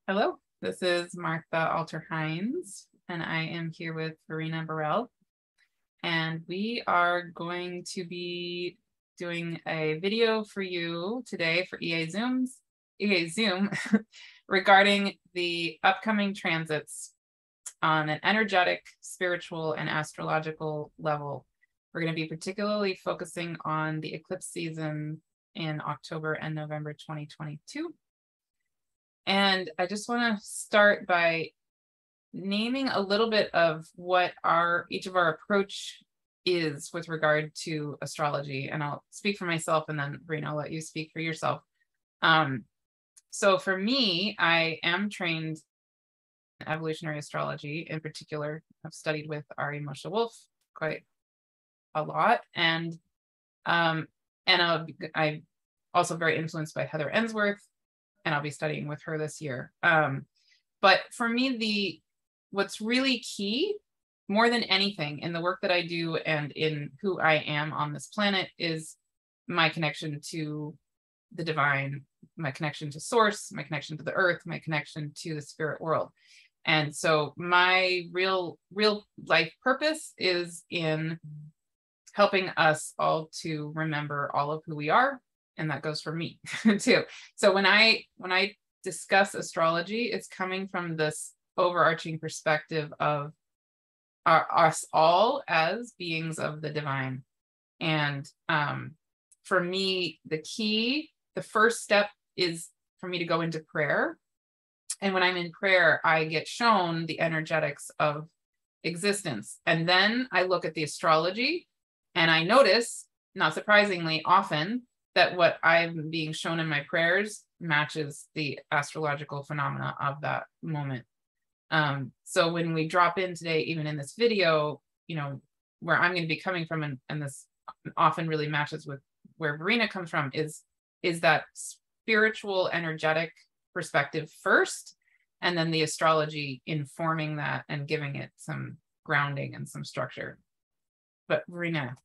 Hello, this is Martha Alter Hines, and I am here with Verena Borell. And we are going to be doing a video for you today for EA Zoom regarding the upcoming transits on an energetic, spiritual, and astrological level. We're going to be particularly focusing on the eclipse season in October and November 2022. And I just want to start by naming a little bit of what each of our approach is with regard to astrology. And I'll speak for myself, and then Verena, I'll let you speak for yourself. So for me, I am trained in evolutionary astrology. In particular, I've studied with Ari Moshe Wolf quite a lot. And I'm also very influenced by Heather Ensworth, and I'll be studying with her this year. But for me, what's really key, more than anything in the work that I do and in who I am on this planet, is my connection to the divine, my connection to source, my connection to the earth, my connection to the spirit world. And so my real life purpose is in helping us all to remember all of who we are. And that goes for me too. So when I discuss astrology, it's coming from this overarching perspective of us all as beings of the divine. And for me, the first step is for me to go into prayer. And when I'm in prayer, I get shown the energetics of existence. And then I look at the astrology, and I notice, not surprisingly, often that what I'm being shown in my prayers matches the astrological phenomena of that moment. So when we drop in today, even in this video, where I'm going to be coming from, and this often really matches with where Verena comes from, is that spiritual, energetic perspective first, and then the astrology informing that and giving it some grounding and some structure. But Verena,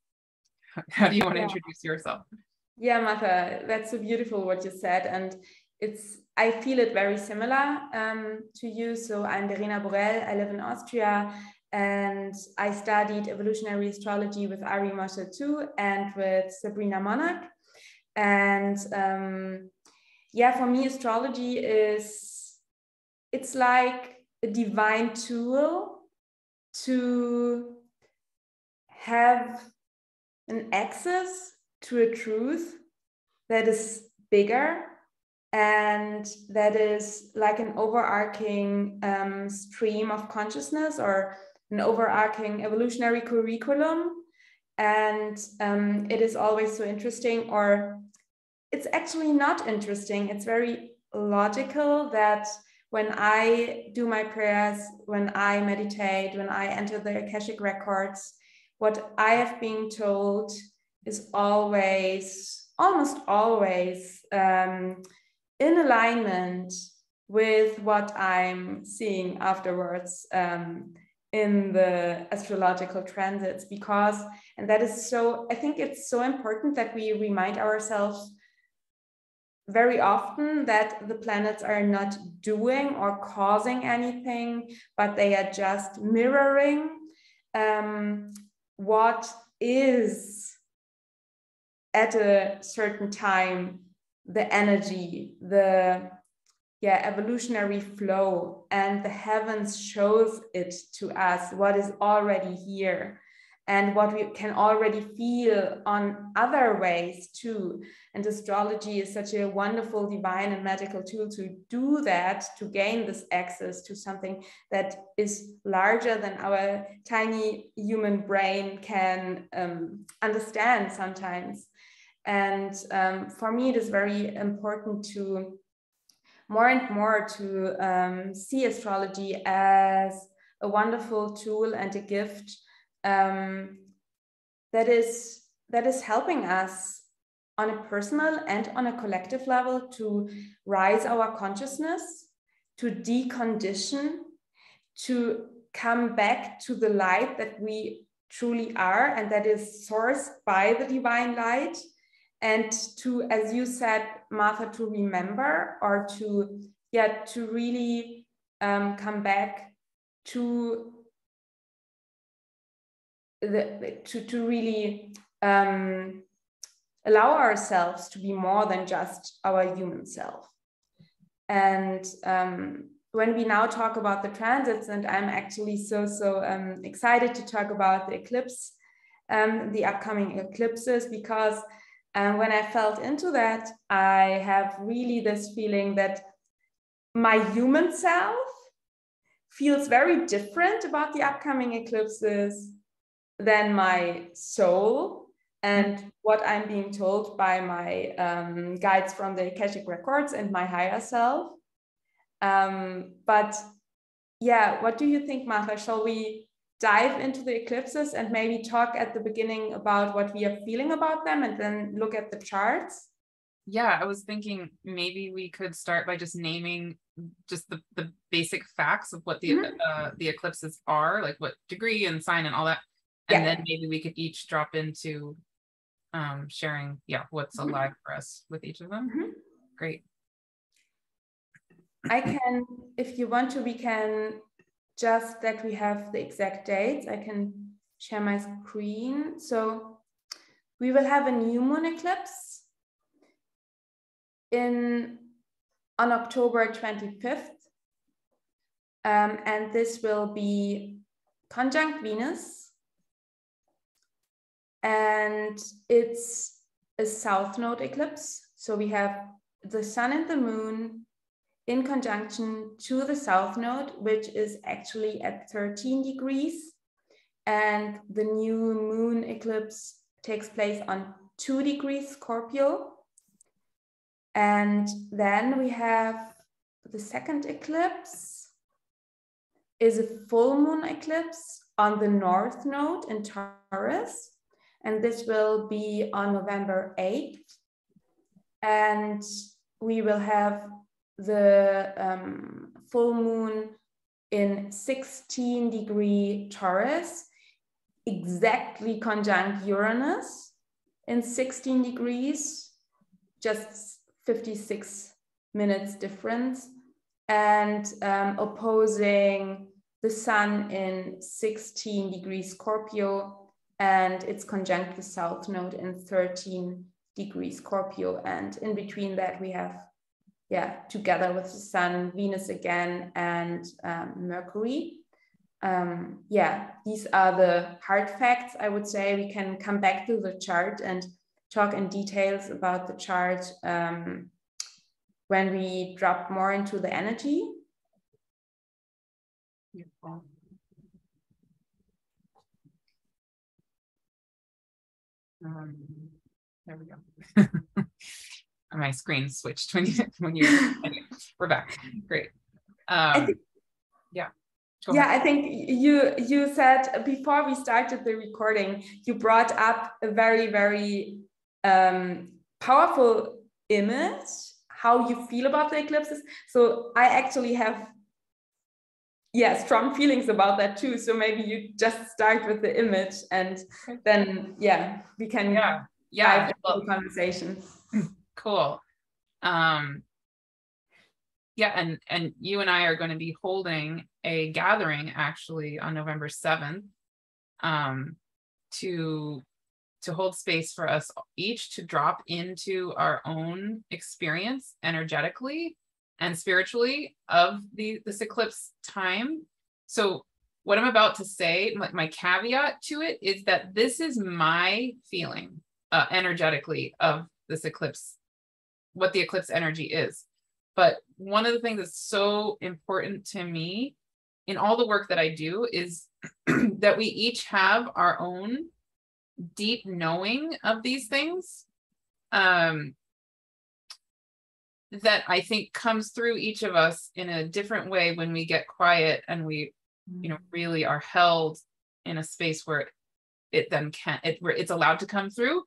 how do you want to introduce yourself? Yeah, Martha, that's so beautiful what you said. And I feel it very similar to you. So I'm Verena Borell, I live in Austria, and I studied evolutionary astrology with Ari Moshe too, and with Sabrina Monarch. And for me, astrology it's like a divine tool to have an access to a truth that is bigger and that is like an overarching stream of consciousness, or an overarching evolutionary curriculum. And it is always so interesting, or it's actually not interesting. It's very logical that when I do my prayers, when I meditate, when I enter the Akashic records, what I have been told is almost always in alignment with what I'm seeing afterwards in the astrological transits, I think it's so important that we remind ourselves very often that the planets are not doing or causing anything, but they are just mirroring what is at a certain time, the energy, the evolutionary flow, and the heavens shows it to us, what is already here and what we can already feel on other ways too. And astrology is such a wonderful, divine and magical tool to do that, to gain this access to something that is larger than our tiny human brain can understand sometimes. And for me, it is very important to more and more to see astrology as a wonderful tool and a gift that is helping us on a personal and on a collective level to rise our consciousness, to decondition, to come back to the light that we truly are, and that is sourced by the divine light. And to, as you said, Martha, to remember or to to really come back to to really allow ourselves to be more than just our human self. And when we now talk about the transits, and I'm actually so excited to talk about the eclipse, the upcoming eclipses, because when I felt into that, I have really this feeling that my human self feels very different about the upcoming eclipses than my soul and what I'm being told by my guides from the Akashic records and my higher self. But yeah, what do you think, Martha? Shall we dive into the eclipses and maybe talk at the beginning about what we are feeling about them and then look at the charts? Yeah, I was thinking maybe we could start by just naming just the basic facts of what the eclipses are, like what degree and sign and all that. And then maybe we could each drop into sharing, what's alive for us with each of them. Great. I can, if you want to, we can just that we have the exact dates. I can share my screen. So we will have a new moon eclipse on October 25th. And this will be conjunct Venus. And it's a south node eclipse. So we have the sun and the moon in conjunction to the south node, which is actually at 13 degrees. And the new moon eclipse takes place on 2 degrees Scorpio. And then we have the second eclipse is a full moon eclipse on the north node in Taurus. And this will be on November 8th. And we will have the full moon in 16-degree Taurus, exactly conjunct Uranus in 16 degrees, just 56 minutes difference, and opposing the sun in 16 degrees Scorpio, and it's conjunct the south node in 13 degrees Scorpio. And in between that, we have together with the sun, Venus again, and Mercury. These are the hard facts. I would say we can come back to the chart and talk in details about the chart when we drop more into the energy. Beautiful. There we go. My screen switched when you we're back. Great. I think you said before we started the recording, you brought up a very, very powerful image, how you feel about the eclipses. So I actually have strong feelings about that too. So maybe you just start with the image and then we can dive into the conversation. Cool. And you and I are going to be holding a gathering actually on November 7th to hold space for us each to drop into our own experience energetically and spiritually of this eclipse time. So what I'm about to say, my caveat to it is that this is my feeling energetically of this eclipse, what the eclipse energy is. But one of the things that's so important to me in all the work that I do is that we each have our own deep knowing of these things that I think comes through each of us in a different way when we get quiet and we, really are held in a space where it then where it's allowed to come through.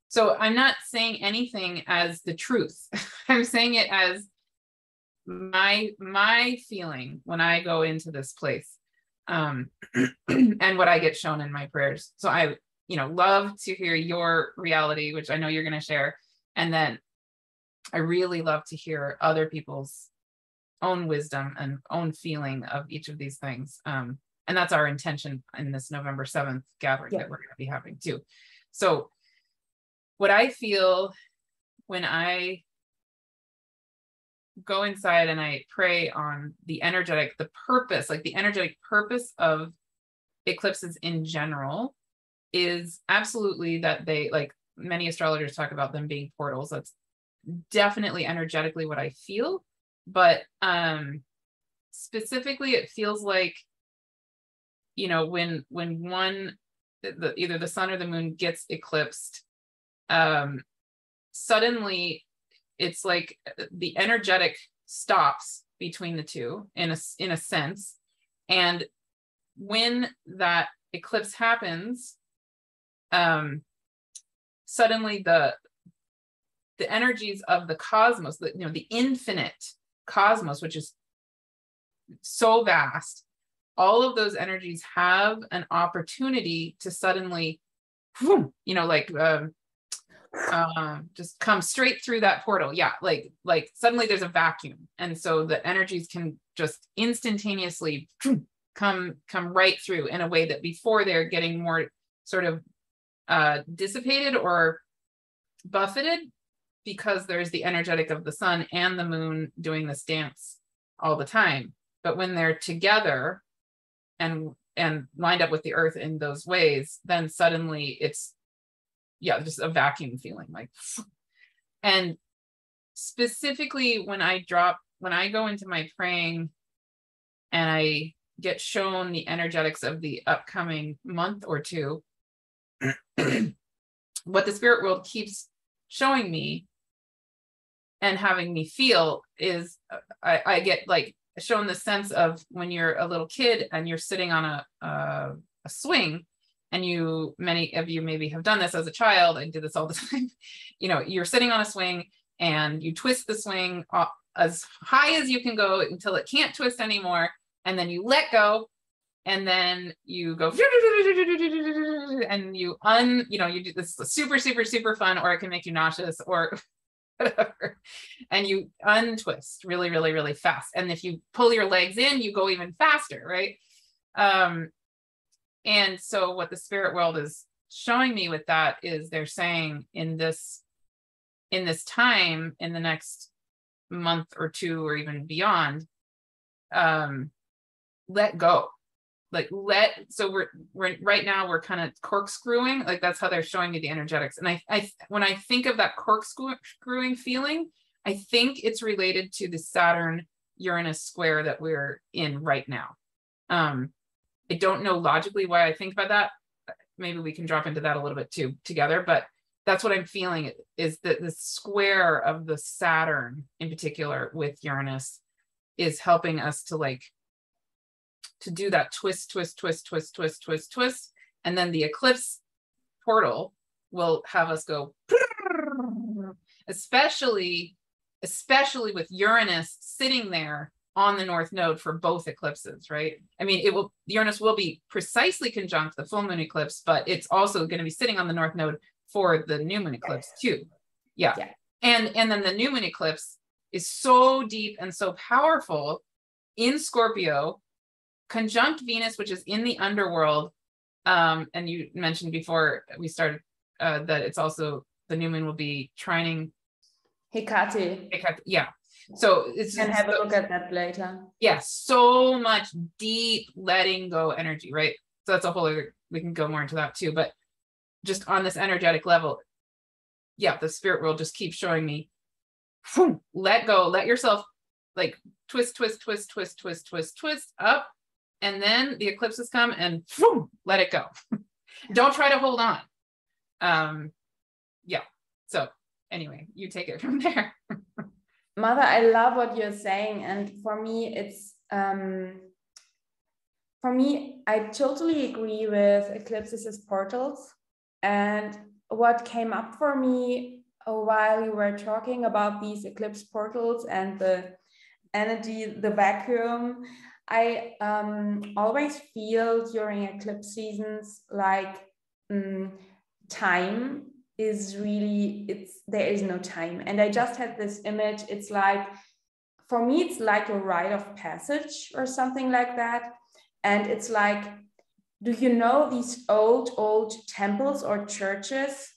So I'm not saying anything as the truth. I'm saying it as my feeling when I go into this place, and what I get shown in my prayers. So I, love to hear your reality, which I know you're going to share. And then I really love to hear other people's own wisdom and own feeling of each of these things. And that's our intention in this November 7th gathering that we're going to be having too. So what I feel when I go inside and I pray on the energetic, the purpose, like the energetic purpose of eclipses in general is absolutely that they, like many astrologers talk about them being portals. That's definitely energetically what I feel. But specifically, it feels like, you know, when either the sun or the moon gets eclipsed, suddenly it's like the energetic stops between the two in a sense. And when that eclipse happens, suddenly the energies of the cosmos, the infinite cosmos, which is so vast, all of those energies have an opportunity to suddenly, just come straight through that portal. Yeah, like suddenly there's a vacuum, and so the energies can just instantaneously come right through in a way that before they're getting more sort of dissipated or buffeted, because there's the energetic of the sun and the moon doing this dance all the time. But when they're together and lined up with the earth in those ways, then suddenly it's just a vacuum feeling, like. And specifically when I go into my praying and I get shown the energetics of the upcoming month or two, what the spirit world keeps showing me and having me feel is I get like shown the sense of when you're a little kid and you're sitting on a swing, and many of you maybe have done this as a child. I did this all the time. You're sitting on a swing and you twist the swing as high as you can go until it can't twist anymore, and then you let go, and then you go and you do this super, super, super fun, or it can make you nauseous or whatever, and you untwist really, really, really fast. And if you pull your legs in, you go even faster, right? And so what the spirit world is showing me with that is they're saying in this time, in the next month or two or even beyond, let go. So we're right now we're kind of corkscrewing, like that's how they're showing me the energetics. And I when I think of that corkscrewing feeling, I think it's related to the Saturn Uranus square that we're in right now. I don't know logically why I think about that. Maybe we can drop into that a little bit too together, but that's what I'm feeling, is that the square of the Saturn in particular with Uranus is helping us to do that twist. And then the eclipse portal will have us go, especially with Uranus sitting there on the North Node for both eclipses, right? I mean, Uranus will be precisely conjunct the full moon eclipse, but it's also going to be sitting on the North Node for the new moon eclipse too. Yeah. And then the new moon eclipse is so deep and so powerful in Scorpio, conjunct Venus, which is in the underworld. And you mentioned before we started that it's also, the new moon will be trining Hecate. Yeah. So it's, and have a look at that later. Yeah, so much deep letting go energy, right? So that's a whole other, we can go more into that too, but just on this energetic level, the spirit world just keeps showing me, let go, let yourself twist up, and then the eclipses come and let it go. Don't try to hold on. So anyway, you take it from there. Mother, I love what you're saying. And for me, it's, I totally agree with eclipses as portals. And what came up for me while you were talking about these eclipse portals and the energy, the vacuum, I always feel during eclipse seasons like time is really, there is no time. And I just had this image, it's like for me, it's like a rite of passage or something like that. And it's like, do you know these old temples or churches?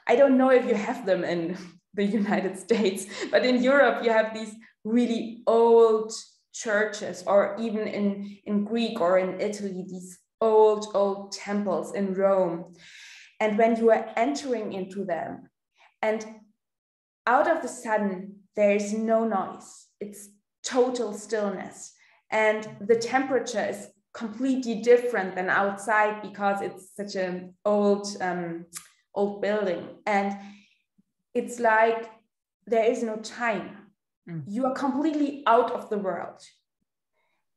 I don't know if you have them in the United States, but in Europe, you have these really old churches, or even in Greek or in Italy, these old temples in Rome. And when you are entering into them, and out of the sudden, there is no noise. It's total stillness. And the temperature is completely different than outside because it's such an old building. And it's like there is no time. You are completely out of the world.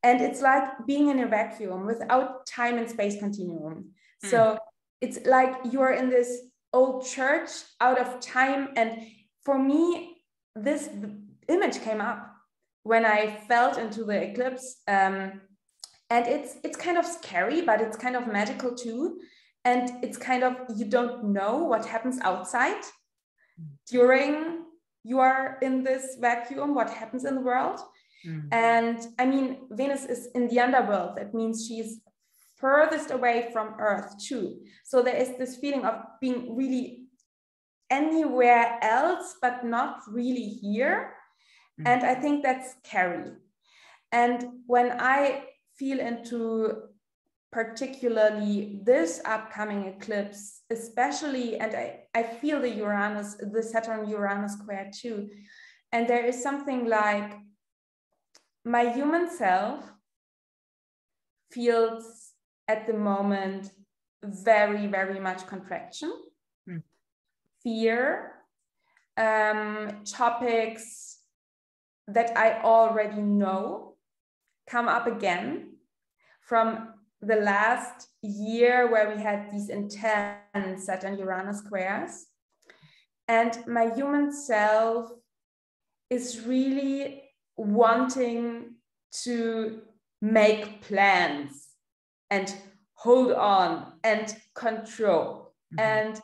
And it's like being in a vacuum without time and space continuum. So it's like you are in this old church out of time. And for me, this image came up when I felt into the eclipse. And it's kind of scary, but it's kind of magical too. And it's kind of, you don't know what happens outside during you are in this vacuum, what happens in the world. And I mean, Venus is in the underworld. That means she's furthest away from Earth too. So there is this feeling of being really anywhere else, but not really here. And I think that's scary. And when I feel into particularly this upcoming eclipse, especially, and I feel the Saturn-Uranus square too. And there is something like my human self feels at the moment very, very much contraction, fear, topics that I already know come up again from the last year where we had these intense Saturn-Uranus squares. And my human self is really wanting to make plans and hold on and control. And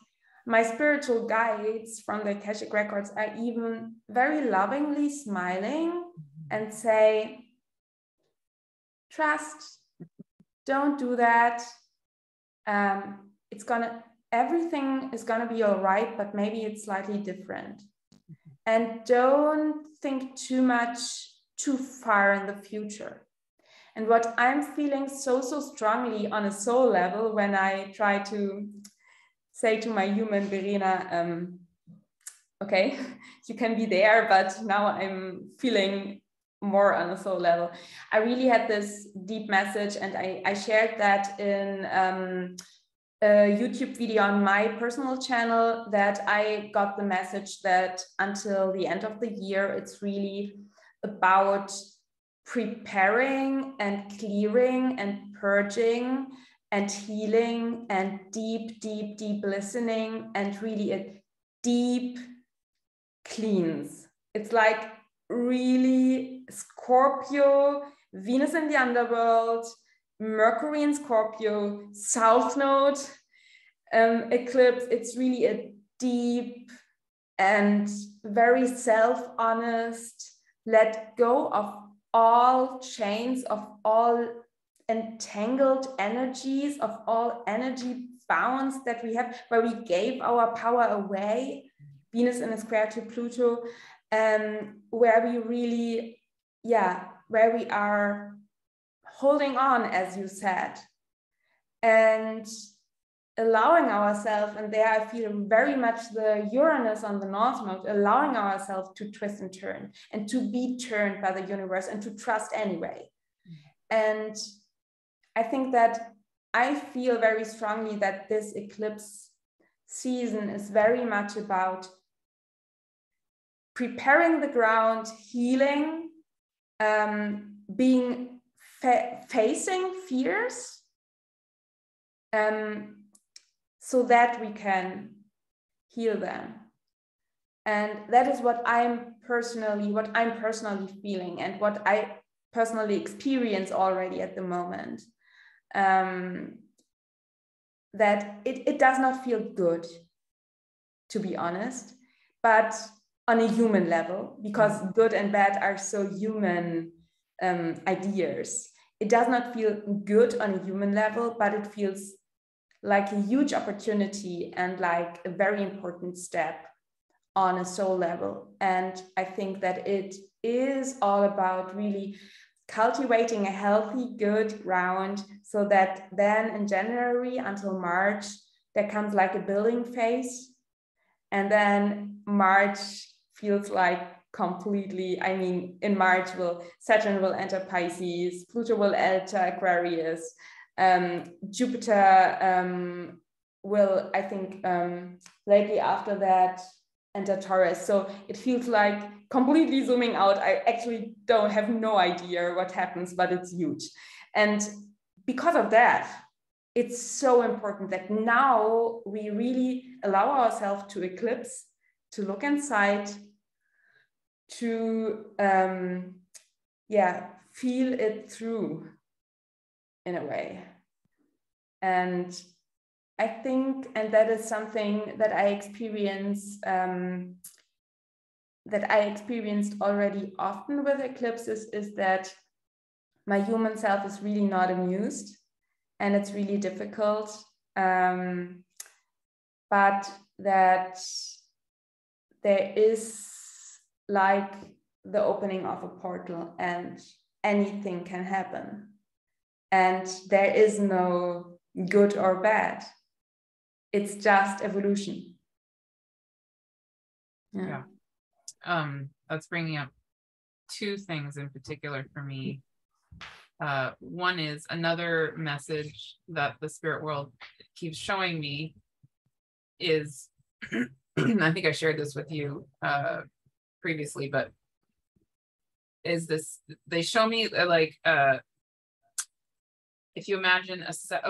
my spiritual guides from the Akashic records are even very lovingly smiling and say, trust, don't do that. Everything is gonna be all right, but maybe it's slightly different. And don't think too far in the future. And what I'm feeling so strongly on a soul level when I try to say to my human Verena, okay, you can be there, but now I'm feeling more on a soul level. I really had this deep message, and I shared that in a YouTube video on my personal channel, that I got the message that until the end of the year, it's really about preparing and clearing and purging and healing and deep listening, and really a deep cleanse. It's like really Scorpio, Venus in the underworld, Mercury in Scorpio, South Node eclipse. It's really a deep and very self-honest, let go of all chains, of all entangled energies, of all energy bounds that we have, where we gave our power away. Venus in a square to Pluto, where we really, where we are holding on, as you said, and allowing ourselves, and there I feel very much the Uranus on the North Node, allowing ourselves to twist and turn, and to be turned by the universe, and to trust anyway. And I think that I feel very strongly that this eclipse season is very much about preparing the ground, healing, facing fears, so that we can heal them. And that is what I'm personally feeling, and what I personally experience already at the moment. That it does not feel good, to be honest, but on a human level, because good and bad are so human ideas. It does not feel good on a human level, but it feels like a huge opportunity and like a very important step on a soul level. And I think that it is all about really cultivating a healthy, good ground, so that then in January until March, there comes like a building phase. And then March feels like completely, I mean, in March, Saturn will enter Pisces, Pluto will enter Aquarius, Jupiter will, I think, lately after that, enter Taurus. So it feels like completely zooming out. I actually have no idea what happens, but it's huge. And because of that, it's so important that now we really allow ourselves to eclipse, to look inside, to feel it through in a way. And I think, and that is something that I experience, that I experienced already often with eclipses, is that my human self is really not amused, and it's really difficult, but that there is like the opening of a portal and anything can happen, and there is no good or bad. It's just evolution. Yeah. That's bringing up two things in particular for me. One is another message that the spirit world keeps showing me is, I think I shared this with you previously, but is this, they show me like, if you imagine a set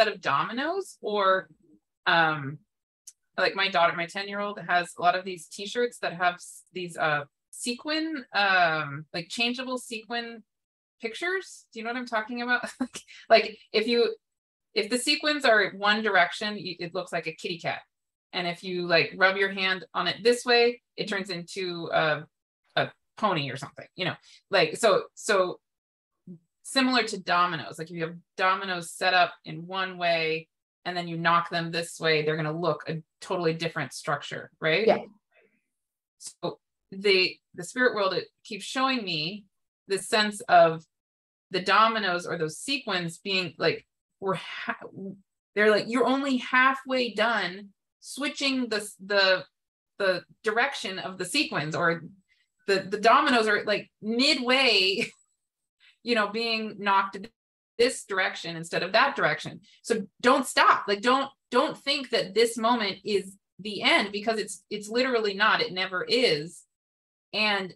of dominoes, or like my daughter, my 10-year-old has a lot of these t-shirts that have these sequin, like changeable sequin pictures. Do you know what I'm talking about? Like if the sequins are one direction, it looks like a kitty cat. And if you like rub your hand on it this way, it turns into a pony or something, you know, like, so similar to dominoes. Like if you have dominoes set up in one way and then you knock them this way, they're going to look a totally different structure, right? Yeah. So the spirit world, it keeps showing me this sense of the dominoes or those sequins being like, they're like, you're only halfway done switching the direction of the sequins, or the dominoes are like midway, you know, being knocked this direction instead of that direction. So don't stop. Like don't think that this moment is the end, because it's literally not. It never is. And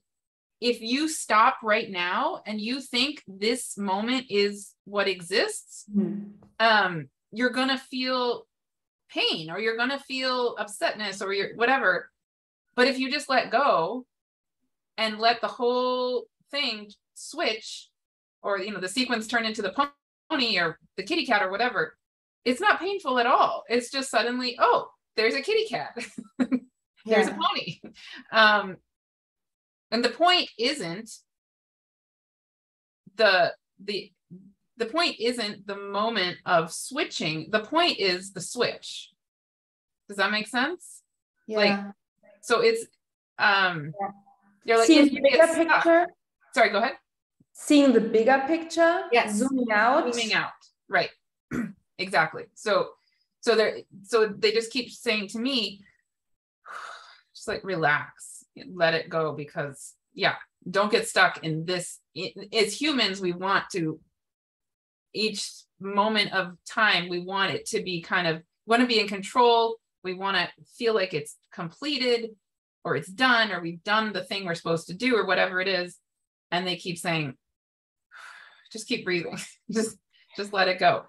if you stop right now and you think this moment is what exists, you're gonna feel pain, or you're gonna feel upsetness, or whatever. But if you just let go and let the whole thing switch, or, you know, the sequence turn into the pony or the kitty cat or whatever, it's not painful at all. It's just suddenly, oh, there's a kitty cat. There's a pony. And the point isn't the point isn't the moment of switching. The point is the switch. Does that make sense? Yeah. Like, so it's you're like, seeing the bigger picture. Sorry, go ahead. Seeing the bigger picture. Yes. Zooming out. Right. Exactly. So they just keep saying to me, just like relax, let it go, because don't get stuck in this. As humans, we want to, each moment of time, we want it to be want to be in control. We want to feel like it's completed, or it's done, or we've done the thing we're supposed to do, or whatever it is. And they keep saying, just keep breathing, just let it go.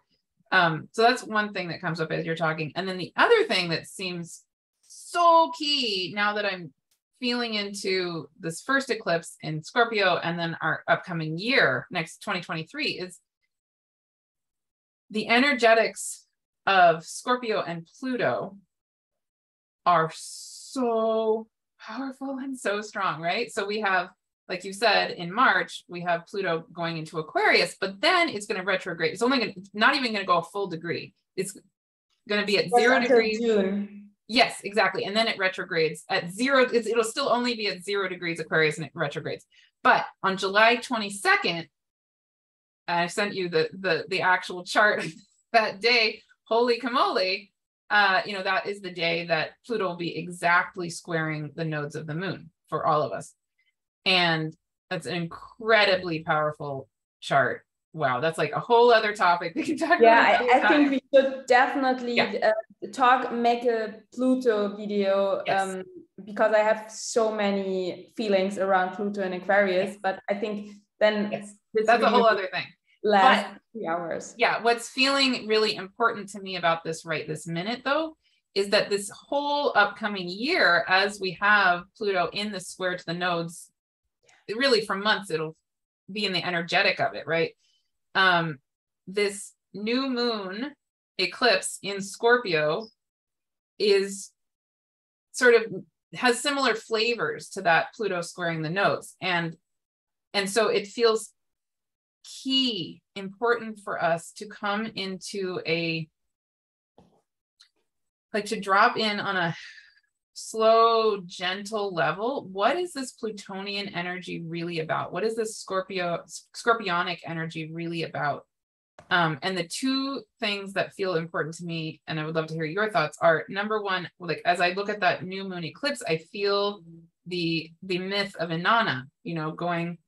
So that's one thing that comes up as you're talking. And then the other thing that seems so key now that I'm feeling into this first eclipse in Scorpio, and then our upcoming year, next 2023, is the energetics of Scorpio and Pluto are so powerful and so strong, right? So we have, like you said, in March, we have Pluto going into Aquarius, but then it's going to retrograde. It's only going to, not even going to go a full degree. It's going to be at 0 degrees. June. Yes, exactly. And then it retrogrades at 0. It'll still only be at 0 degrees Aquarius and it retrogrades. But on July 22nd, I sent you the actual chart that day. Holy camole. That is the day that Pluto will be exactly squaring the nodes of the moon for all of us. And that's an incredibly powerful chart. Wow, that's like a whole other topic we can talk about. Yeah, I think we should definitely make a Pluto video, because I have so many feelings around Pluto and Aquarius, but I think then that's a whole other thing. Last 3 hours. Yeah, what's feeling really important to me about this right this minute, though, is that this whole upcoming year, as we have Pluto in the square to the nodes, really for months, it'll be in the energetic of it, right? This new moon eclipse in Scorpio is sort of has similar flavors to that Pluto squaring the nodes. And so it feels important for us to come into to drop in on a slow, gentle level. What is this Plutonian energy really about? What is this Scorpionic energy really about? And the two things that feel important to me, and I would love to hear your thoughts, are number one, like as I look at that new moon eclipse, I feel the myth of Inanna, going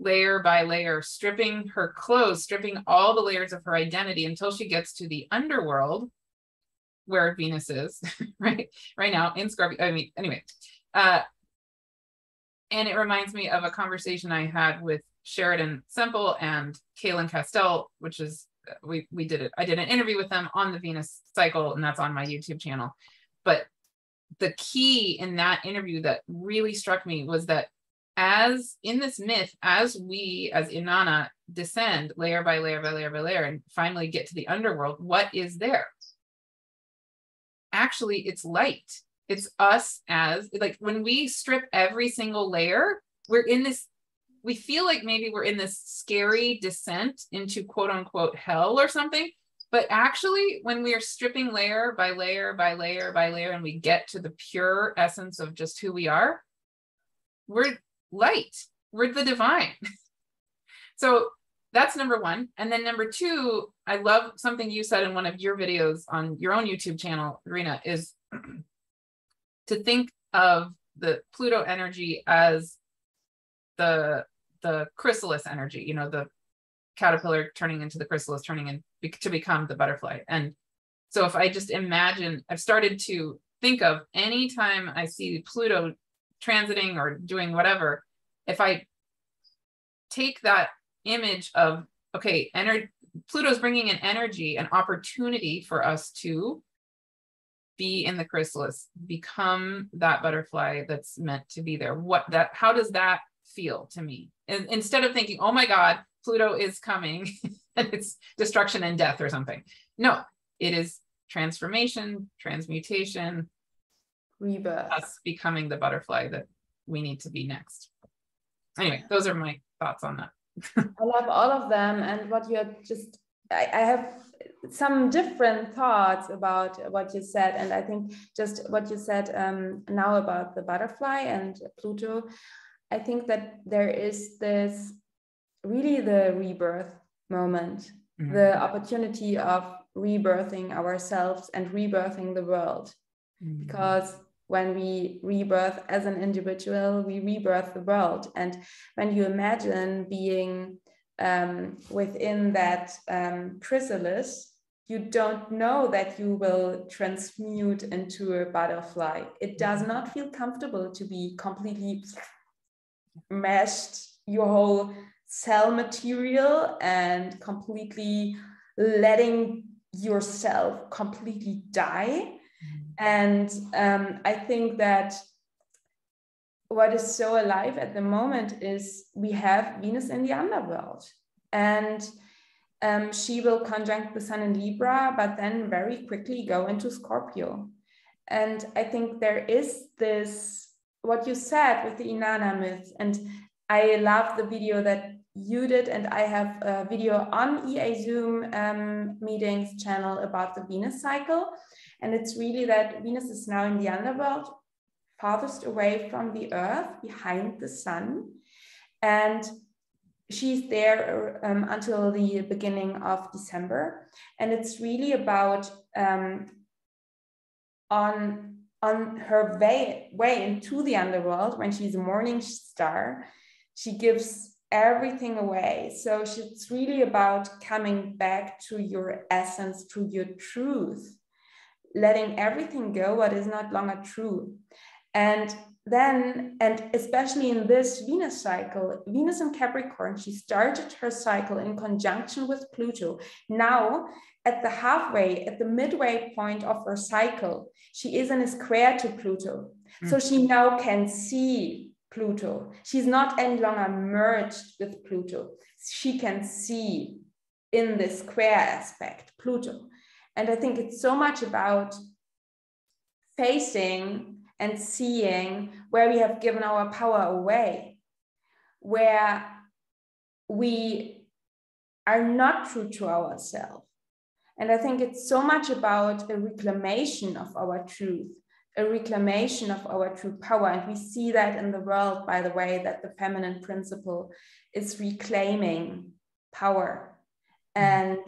layer by layer, stripping her clothes, stripping all the layers of her identity until she gets to the underworld where Venus is, right now in Scorpio. I mean, anyway, and it reminds me of a conversation I had with Sheridan Semple and Kaylin Castell, which is, we did it. I did an interview with them on the Venus cycle, and that's on my YouTube channel. But the key in that interview that really struck me was that as in this myth, as we, as Inanna, descend layer by layer by layer by layer and finally get to the underworld, what is there? Actually, it's light. It's us as, like, when we strip every single layer, we're in this, we feel like maybe we're in this scary descent into quote unquote hell or something. But actually, when we are stripping layer by layer by layer by layer and we get to the pure essence of just who we are, we're light. We're the divine. So that's number one. And then number two, I love something you said in one of your videos on your own YouTube channel, Verena, is to think of the Pluto energy as the chrysalis energy, the caterpillar turning into the chrysalis, turning in to become the butterfly. And so if I just imagine, I've started to think of anytime I see Pluto transiting or doing whatever, if I take that image of, okay, Pluto's bringing an energy, an opportunity for us to be in the chrysalis, become that butterfly that's meant to be there. How does that feel to me? And instead of thinking, oh my God, Pluto is coming and it's destruction and death or something. No, it is transformation, transmutation, rebirth, us becoming the butterfly that we need to be next. Anyway, those are my thoughts on that. I love all of them. And what you're just, I have some different thoughts about what you said. And I think just what you said now about the butterfly and Pluto, I think that there is this really the rebirth moment, the opportunity of rebirthing ourselves and rebirthing the world. Because when we rebirth as an individual, we rebirth the world. And when you imagine being within that chrysalis, you don't know that you will transmute into a butterfly. It does not feel comfortable to be completely meshed, your whole cell material, and completely letting yourself completely die. And I think that what is so alive at the moment is we have Venus in the underworld, and she will conjunct the sun in Libra, but then very quickly go into Scorpio. And I think there is this, what you said with the Inanna myth, and I love the video that you did, and I have a video on EA Zoom meetings channel about the Venus cycle. And it's really that Venus is now in the underworld, farthest away from the earth, behind the sun. And she's there until the beginning of December. And it's really about on her way into the underworld, when she's a morning star, she gives everything away. So it's really about coming back to your essence, to your truth, letting everything go what is not longer true. And then, and especially in this Venus cycle, Venus in Capricorn, she started her cycle in conjunction with Pluto. Now, at the halfway, at the midway point of her cycle, she is in a square to Pluto. So she now can see Pluto. She's not any longer merged with Pluto. She can see in this square aspect Pluto. And I think it's so much about facing and seeing where we have given our power away, where we are not true to ourselves. And I think it's so much about a reclamation of our truth, a reclamation of our true power. And we see that in the world, by the way, that the feminine principle is reclaiming power and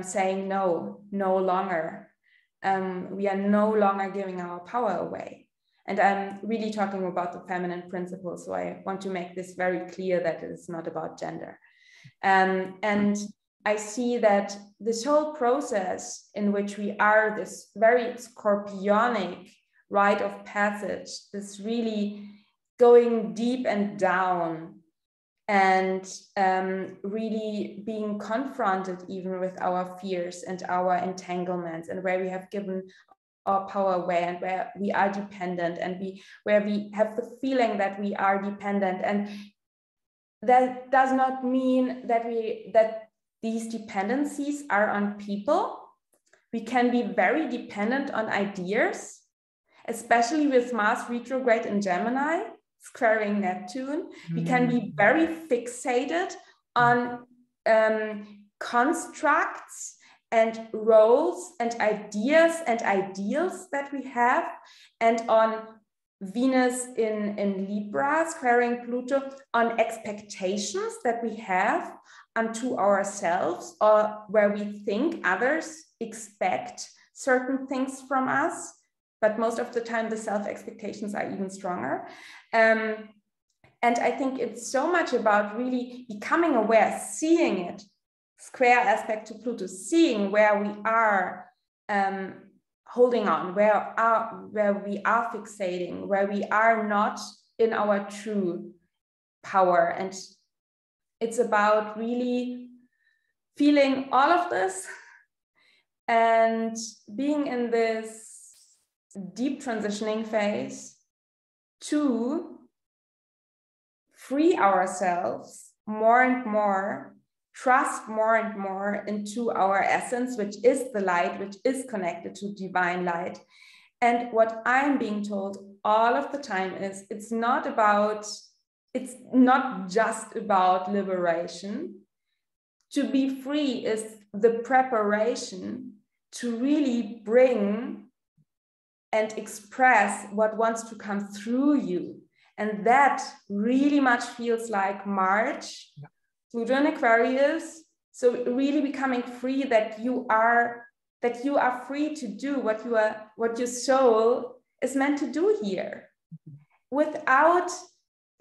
saying no longer. We are no longer giving our power away. And I'm really talking about the feminine principle. So I want to make this very clear that it is not about gender. And I see that this whole process in which we are, this very scorpionic rite of passage, this really going deep and down, and really being confronted even with our fears and our entanglements, and where we have given our power away, and where we are dependent, and where we have the feeling that we are dependent. And that does not mean that these dependencies are on people. We can be very dependent on ideas, especially with Mars retrograde in Gemini, squaring Neptune. We can be very fixated on constructs and roles and ideas and ideals that we have, and on Venus in Libra squaring Pluto, on expectations that we have unto ourselves, or where we think others expect certain things from us. But most of the time, the self-expectations are even stronger. And I think it's so much about really becoming aware, seeing it, square aspect to Pluto, seeing where we are holding on, where we are fixating, where we are not in our true power. And it's about really feeling all of this and being in this deep transitioning phase to free ourselves more and more, trust more and more into our essence, which is the light, which is connected to divine light. And what I'm being told all of the time is it's not just about liberation. To be free is the preparation to really bring and express what wants to come through you. And that really much feels like March, Pluto in Aquarius. So really becoming free, that you are free to do what your soul is meant to do here, without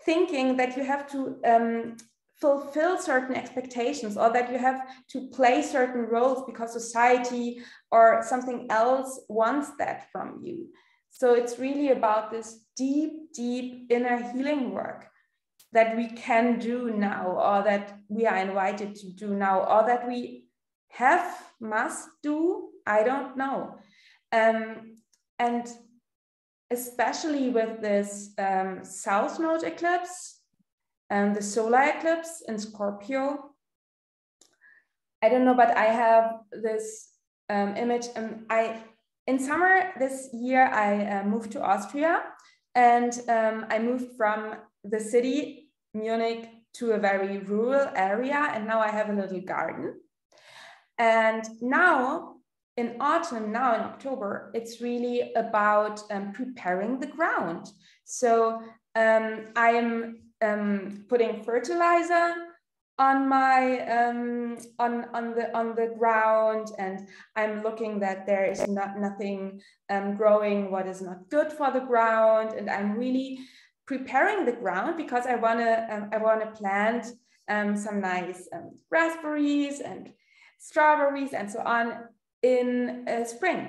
thinking that you have to fulfill certain expectations, or that you have to play certain roles because society or something else wants that from you. So it's really about this deep, deep inner healing work that we can do now, or that we are invited to do now, or that we must do, I don't know. And especially with this South Node eclipse, and the solar eclipse in Scorpio, I don't know, but I have this image, and in summer this year, I moved to Austria, and I moved from the city, Munich, to a very rural area, and now I have a little garden. And now in autumn, now in October, it's really about preparing the ground. So I am putting fertilizer on my on the ground, and I'm looking that there is nothing growing what is not good for the ground, and I'm really preparing the ground because I wanna plant some nice raspberries and strawberries and so on in spring.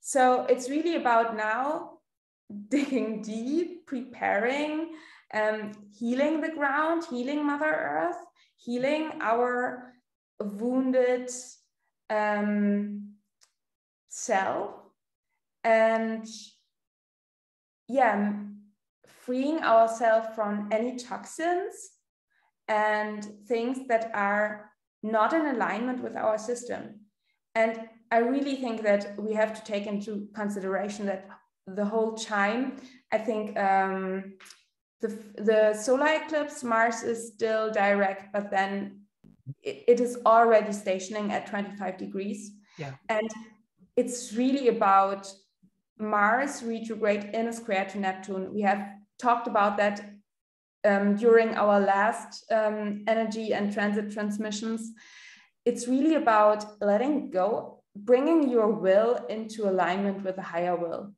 So it's really about now digging deep, preparing, healing the ground, healing Mother Earth, healing our wounded self, and yeah, freeing ourselves from any toxins and things that are not in alignment with our system. And I really think that we have to take into consideration that the whole time, I think the solar eclipse, Mars is still direct, but then it is already stationing at 25 degrees. Yeah. And it's really about Mars retrograde in a square to Neptune. We have talked about that during our last energy and transit transmissions. It's really about letting go, bringing your will into alignment with the higher will.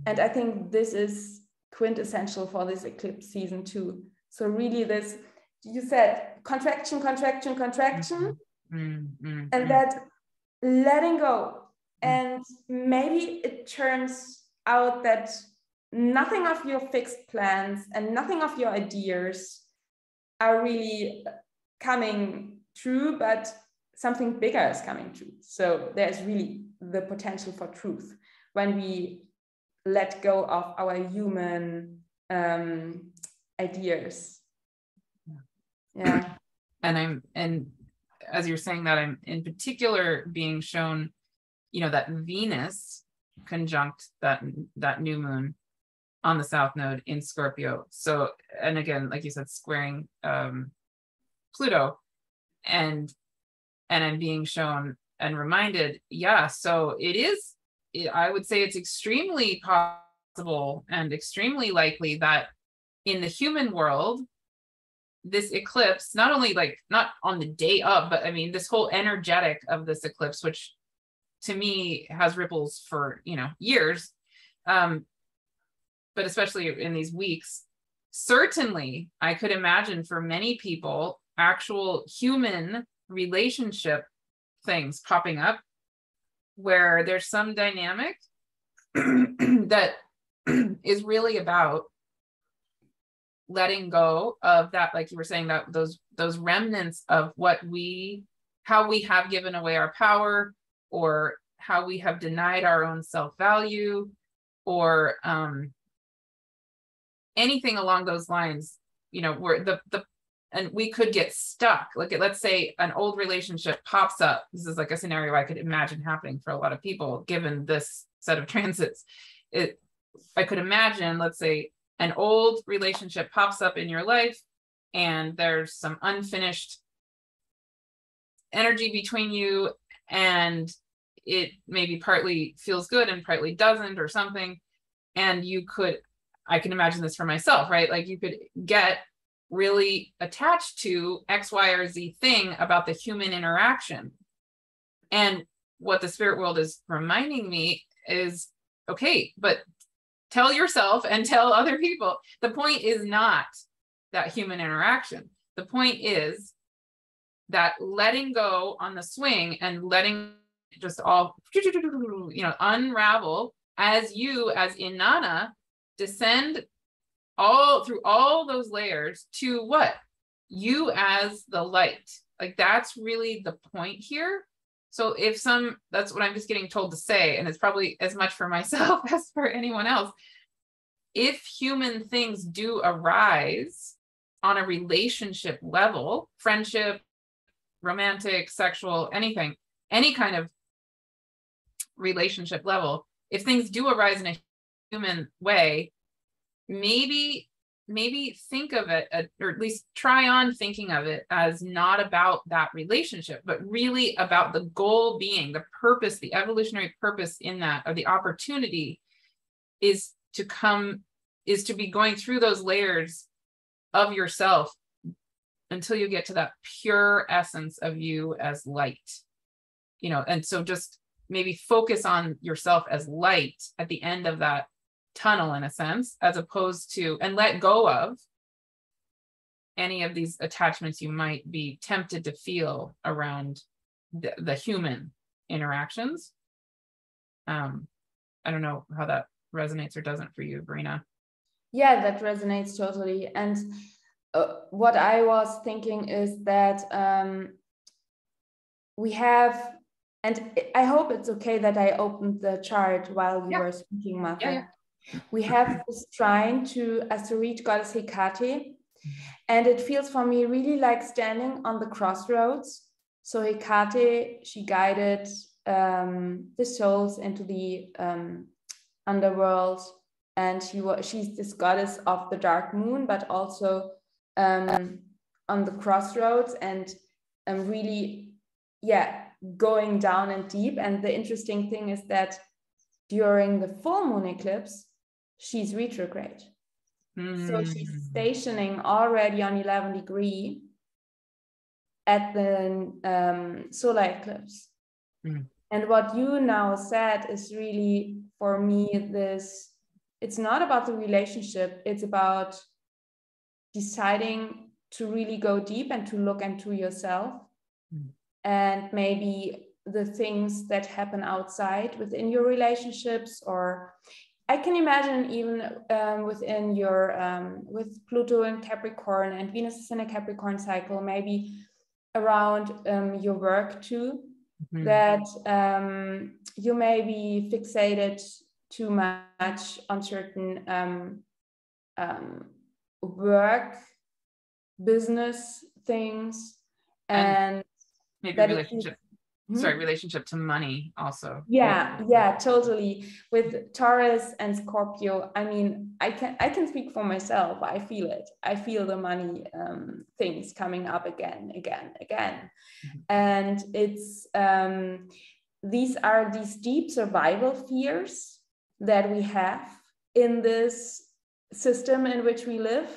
And I think this is quintessential for this eclipse season too. So really this, you said contraction, contraction, contraction, and that letting go. And maybe it turns out that nothing of your fixed plans and nothing of your ideas are really coming true, but something bigger is coming true. So there's really the potential for truth when we let go of our human ideas. Yeah. And as you're saying that, I'm in particular being shown, you know, that Venus conjunct that new moon on the south node in Scorpio. So, and again, like you said, squaring Pluto, and I'm being shown and reminded, yeah, so I would say it's extremely possible and extremely likely that in the human world, this eclipse, not only like not on the day of, but I mean, this whole energetic of this eclipse, which to me has ripples for, you know, years, but especially in these weeks, certainly I could imagine for many people, actual human relationship things popping up where there's some dynamic that is really about letting go of that, like you were saying, that those remnants of how we have given away our power, or how we have denied our own self-value, or anything along those lines, you know, where and we could get stuck. Let's say an old relationship pops up. This is like a scenario I could imagine happening for a lot of people, given this set of transits. I could imagine, let's say, an old relationship pops up in your life, and there's some unfinished energy between you, and it maybe partly feels good and partly doesn't, or something. And I can imagine this for myself, right? Like you could get really attached to X, Y, or Z thing about the human interaction. And what the spirit world is reminding me is, okay, but tell yourself and tell other people, the point is not that human interaction. The point is that letting go on the swing and letting just all, you know, unravel as you, as Inanna, descend all through all those layers to what? You as the light. Like that's really the point here. So that's what I'm just getting told to say, and it's probably as much for myself as for anyone else. If human things do arise on a relationship level, friendship, romantic, sexual, anything, any kind of relationship level, if things do arise in a human way, maybe think of it, or at least try on thinking of it as not about that relationship, but really about the goal being, the purpose, the evolutionary purpose in that, or the opportunity is to be going through those layers of yourself until you get to that pure essence of you as light, and so just maybe focus on yourself as light at the end of that tunnel, in a sense, as opposed to, and let go of any of these attachments you might be tempted to feel around the human interactions. I don't know how that resonates or doesn't for you, Verena. Yeah, that resonates totally. And what I was thinking is that we have, and I hope it's okay that I opened the chart while you were speaking, Martha. Yeah. We have this trine to asteroid goddess Hecate, and it feels for me really like standing on the crossroads. So Hecate, she guided the souls into the underworld, and she's this goddess of the dark moon, but also on the crossroads, and really, going down and deep. And the interesting thing is that during the full moon eclipse, she's retrograde. So she's stationing already on 11 degree at the solar eclipse. And what you now said is really, for me, it's not about the relationship, it's about deciding to really go deep and to look into yourself, and maybe the things that happen outside within your relationships, or I can imagine even within your, with Pluto in Capricorn and Venus is in a Capricorn cycle, maybe around your work too, that you may be fixated too much on certain work, business things, and maybe relationship. Relationship to money also. Yeah, totally. With Taurus and Scorpio, I mean, I can speak for myself. I feel it. I feel the money things coming up again. And it's these are these deep survival fears that we have in this system in which we live,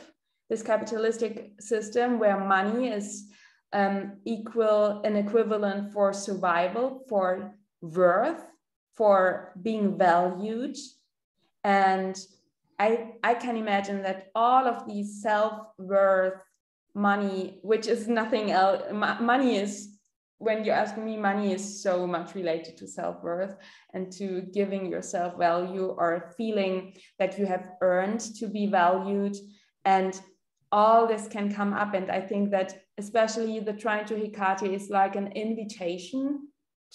this capitalistic system where money is an equivalent for survival, for worth, for being valued. And I can imagine that all of these self-worth, money, which is nothing else, money is, when you ask me, money is so much related to self-worth and to giving yourself value, or feeling that you have earned to be valued. And all this can come up. And I think that especially the trine to Hecate is like an invitation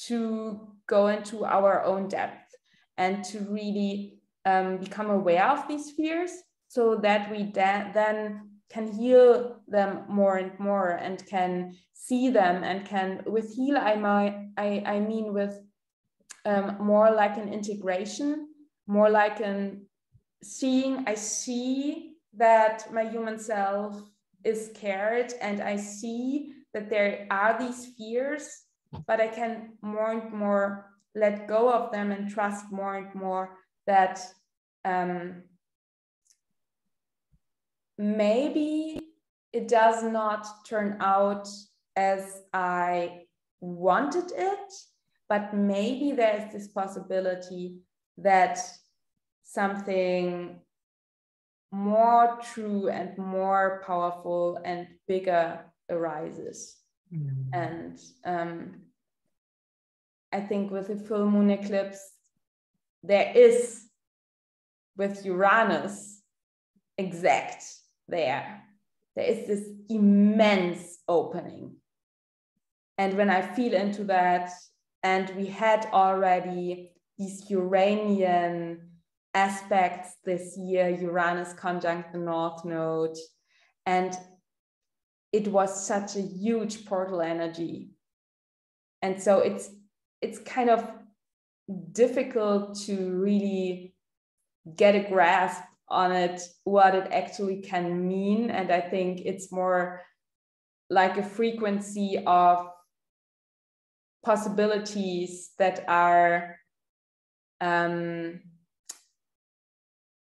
to go into our own depth and to really become aware of these fears, so that we then can heal them more and more, and can see them, and can, with heal, I mean with more like an integration, more like an seeing. I see that my human self is scared, and I see that there are these fears, but I can more and more let go of them and trust more and more that maybe it does not turn out as I wanted it, but maybe there's this possibility that something more true and more powerful and bigger arises. And I think with the full moon eclipse, there is, with Uranus exact there is this immense opening. And when I feel into that, and we had already these Uranian aspects this year, Uranus conjunct the North Node, and it was such a huge portal energy. And so it's kind of difficult to really get a grasp on it, what it actually can mean. And I think it's more like a frequency of possibilities that are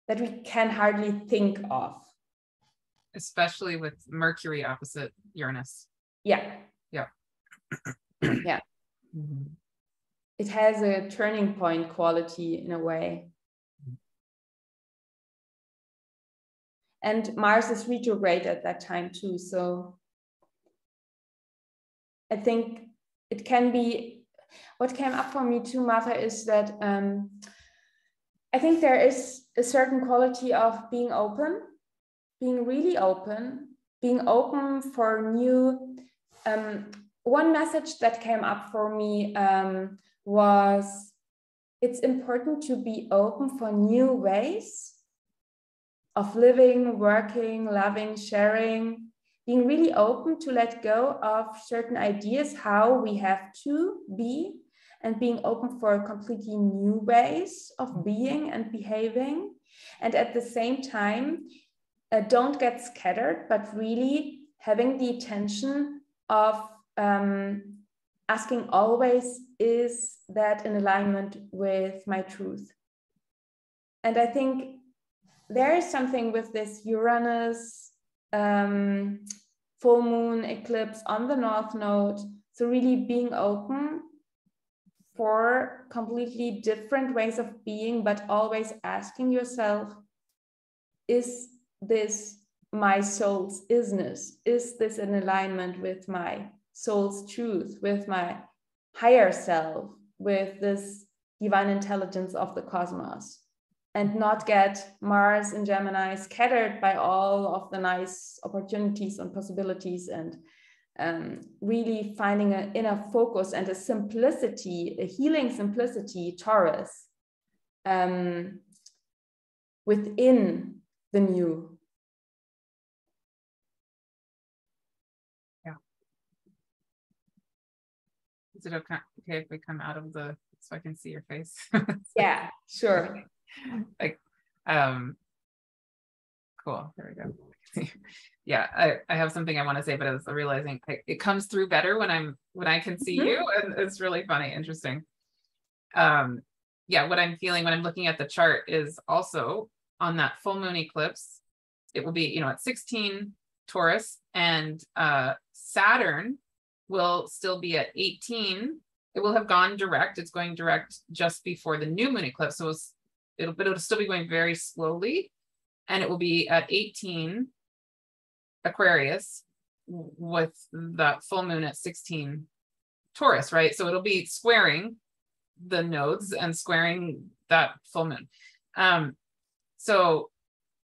that we can hardly think of. Especially with Mercury opposite Uranus. Yeah. Yeah. Yeah. Mm-hmm. It has a turning point quality in a way. And Mars is retrograde at that time too. So I think it can be, what came up for me too, Martha, is that I think there is a certain quality of being open, being really open, being open for new. One message that came up for me was it's important to be open for new ways of living, working, loving, sharing, being really open to let go of certain ideas, how we have to be, and being open for completely new ways of being and behaving. And at the same time, don't get scattered, but really having the attention of asking always, is that in alignment with my truth? And I think there is something with this Uranus full moon eclipse on the North Node. So really being open for completely different ways of being, but always asking yourself, is this my soul's isness? Is this in alignment with my soul's truth, with my higher self, with this divine intelligence of the cosmos? And not get Mars in Gemini scattered by all of the nice opportunities and possibilities, and really finding an inner focus and a simplicity, a healing simplicity, Taurus, within the new. Yeah. Is it okay if we come out of the, so I can see your face? Yeah, sure. Like, cool. There we go. Yeah, I have something I want to say, but I was realizing it comes through better when I can see you, and it's really funny, interesting. Yeah, what I'm feeling when I'm looking at the chart is also on that full moon eclipse, it will be, at 16 Taurus, and Saturn will still be at 18. It will have gone direct. It's going direct just before the new moon eclipse. So it'll still be going very slowly, and it will be at 18 Aquarius with that full moon at 16 Taurus, right? So it'll be squaring the nodes and squaring that full moon. So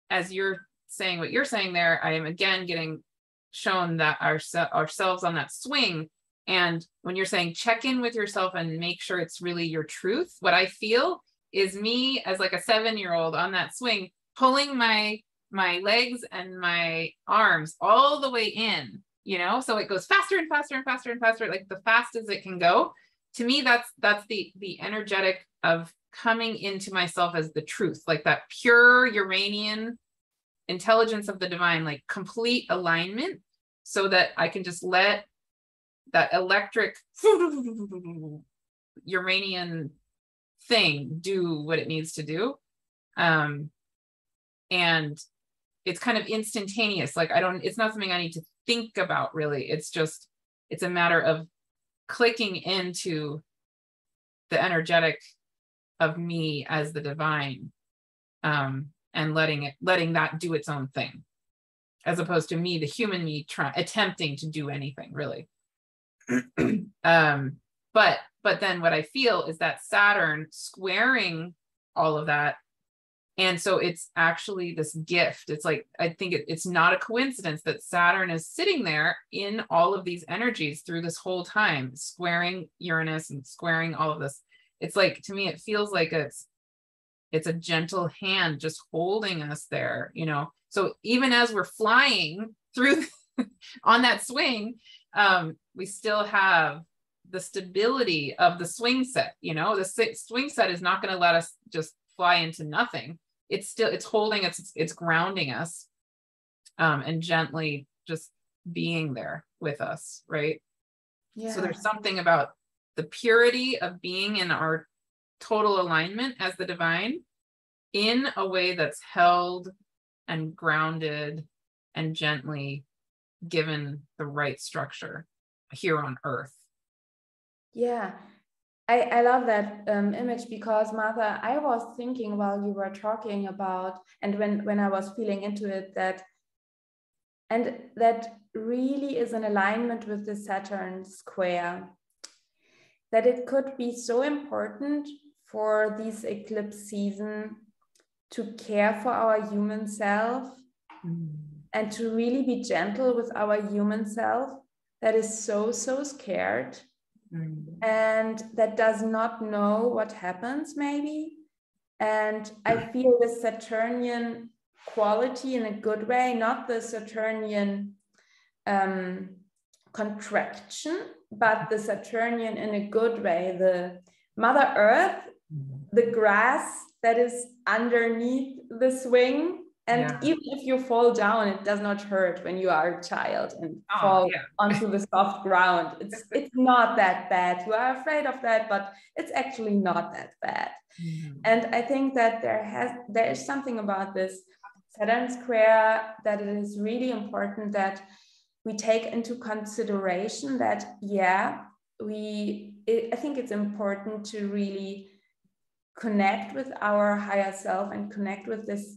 as you're saying what you're saying there, I am again getting shown that ourselves on that swing. And when you're saying check in with yourself and make sure it's really your truth, what I feel is me as like a 7-year-old on that swing, pulling my legs and my arms all the way in, so it goes faster and faster and faster and faster, like the fastest it can go. To me, that's the energetic of coming into myself as the truth, like that pure Uranian intelligence of the divine, like complete alignment, so that I can just let that electric Uranian thing do what it needs to do. And it's kind of instantaneous. Like it's not something I need to think about really. It's a matter of clicking into the energetic of me as the divine, and letting that do its own thing, as opposed to me, the human me, attempting to do anything really. But then what I feel is that Saturn squaring all of that. And so it's actually this gift. It's like, I think it's not a coincidence that Saturn is sitting there in all of these energies through this whole time, squaring Uranus and squaring all of this. It's like, to me, it feels like it's a gentle hand just holding us there, So even as we're flying through on that swing, we still have the stability of the swing set. You know, the swing set is not going to let us just fly into nothing. It's holding us, it's grounding us, and gently just being there with us, right? Yeah. So there's something about the purity of being in our total alignment as the divine in a way that's held and grounded and gently given the right structure here on earth. Yeah, I love that image, because Martha, I was thinking while you were talking about, and when I was feeling into it, that really is in alignment with the Saturn square, that it could be so important for this eclipse season to care for our human self, and to really be gentle with our human self that is so scared, and that does not know what happens maybe. And I feel the Saturnian quality in a good way, not the Saturnian contraction, but the Saturnian in a good way, the Mother Earth, the grass that is underneath the swing. And even if you fall down, it does not hurt when you are a child and fall onto the soft ground. It's not that bad. You are afraid of that, but it's actually not that bad. And I think that there is something about this Saturn square that it is really important that we take into consideration that, I think it's important to really connect with our higher self and connect with this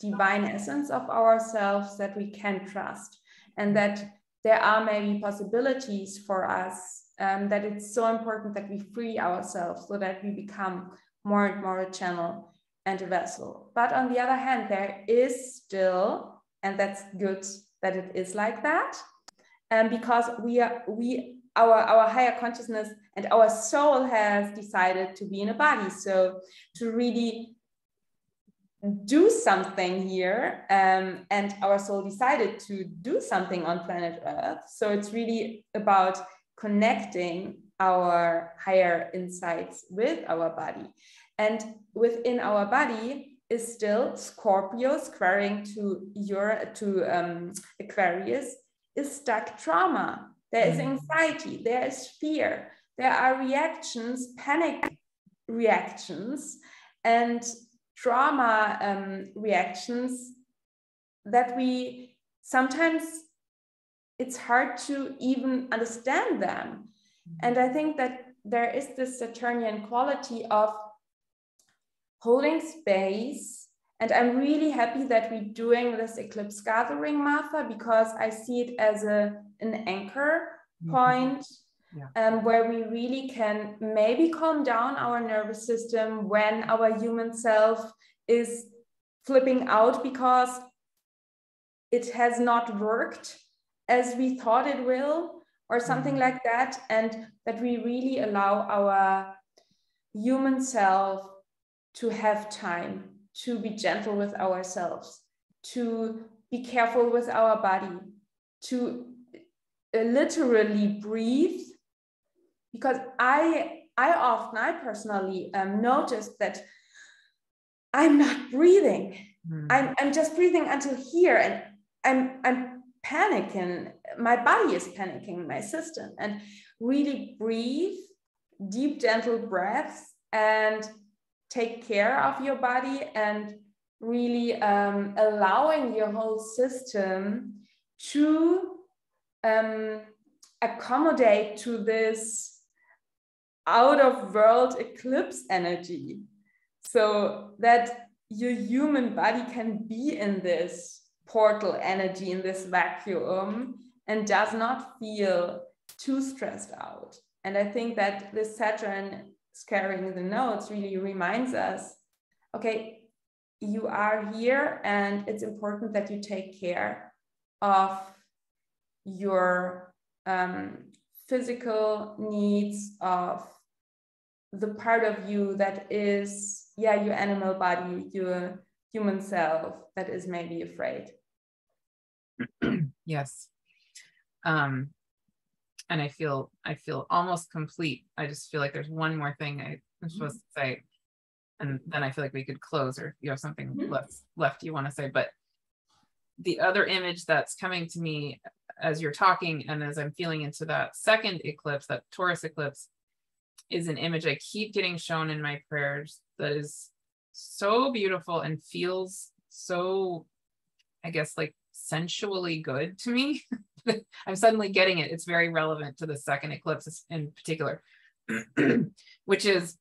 divine essence of ourselves that we can trust, and that there are maybe possibilities for us, that it's so important that we free ourselves so that we become more and more a channel and a vessel. But on the other hand, there is still, and that's good that it is like that, because our higher consciousness and our soul has decided to be in a body. So to really do something here, and our soul decided to do something on planet Earth. So it's really about connecting our higher insights with our body. And within our body is still Scorpio squaring to Aquarius, is stuck trauma. There is anxiety, there is fear, there are reactions, panic reactions, and trauma reactions that we sometimes, it's hard to even understand them. And I think that there is this Saturnian quality of holding space. And I'm really happy that we're doing this eclipse gathering, Martha, because I see it as an anchor point, where we really can maybe calm down our nervous system when our human self is flipping out because it has not worked as we thought it will, or something like that. And that we really allow our human self to have time to be gentle with ourselves, to be careful with our body, to literally breathe. Because I personally noticed that I'm not breathing. I'm just breathing until here, and I'm panicking. My body is panicking, my system. And really breathe, deep, gentle breaths, and take care of your body, and really allowing your whole system to accommodate to this out of world eclipse energy, so that your human body can be in this portal energy, in this vacuum, and does not feel too stressed out. And I think that this Saturn scaring the nodes really reminds us, okay, you are here, and it's important that you take care of your physical needs, of the part of you that is, your animal body, your human self that is maybe afraid. Yes. And and I feel almost complete. I just feel like there's one more thing I'm supposed to say, and then I feel like we could close, or if you have something left you want to say. But the other image that's coming to me as you're talking and as I'm feeling into that second eclipse, that Taurus eclipse, is an image I keep getting shown in my prayers that is so beautiful and feels so, I guess, like sensually good to me. I'm suddenly getting it. It's very relevant to the second eclipse in particular, which is,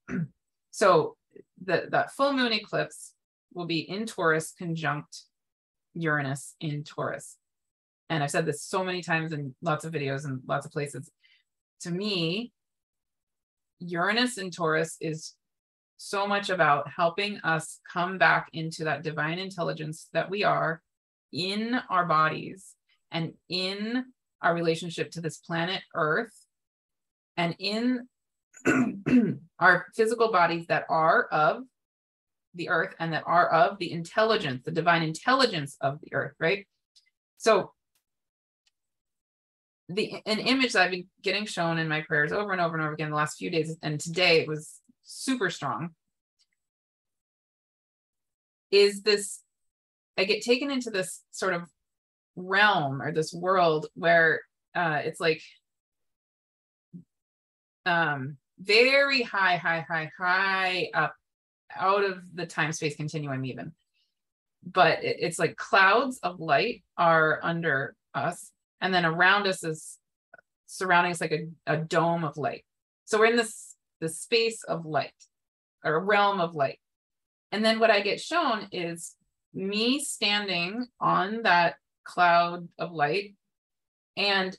so that full moon eclipse will be in Taurus conjunct Uranus in Taurus. And I've said this so many times in lots of videos and lots of places. To me, Uranus in Taurus is so much about helping us come back into that divine intelligence that we are in our bodies and in our relationship to this planet Earth and in our physical bodies that are of the Earth and that are of the intelligence, the divine intelligence of the Earth, right? So an image that I've been getting shown in my prayers over and over and over again the last few days, and today it was super strong, is this, I get taken into this sort of realm or this world where it's like very high up out of the time-space continuum even. But it's like clouds of light are under us, and then around us is surrounding us like a dome of light. So we're in this space of light, or a realm of light. And then what I get shown is me standing on that cloud of light, and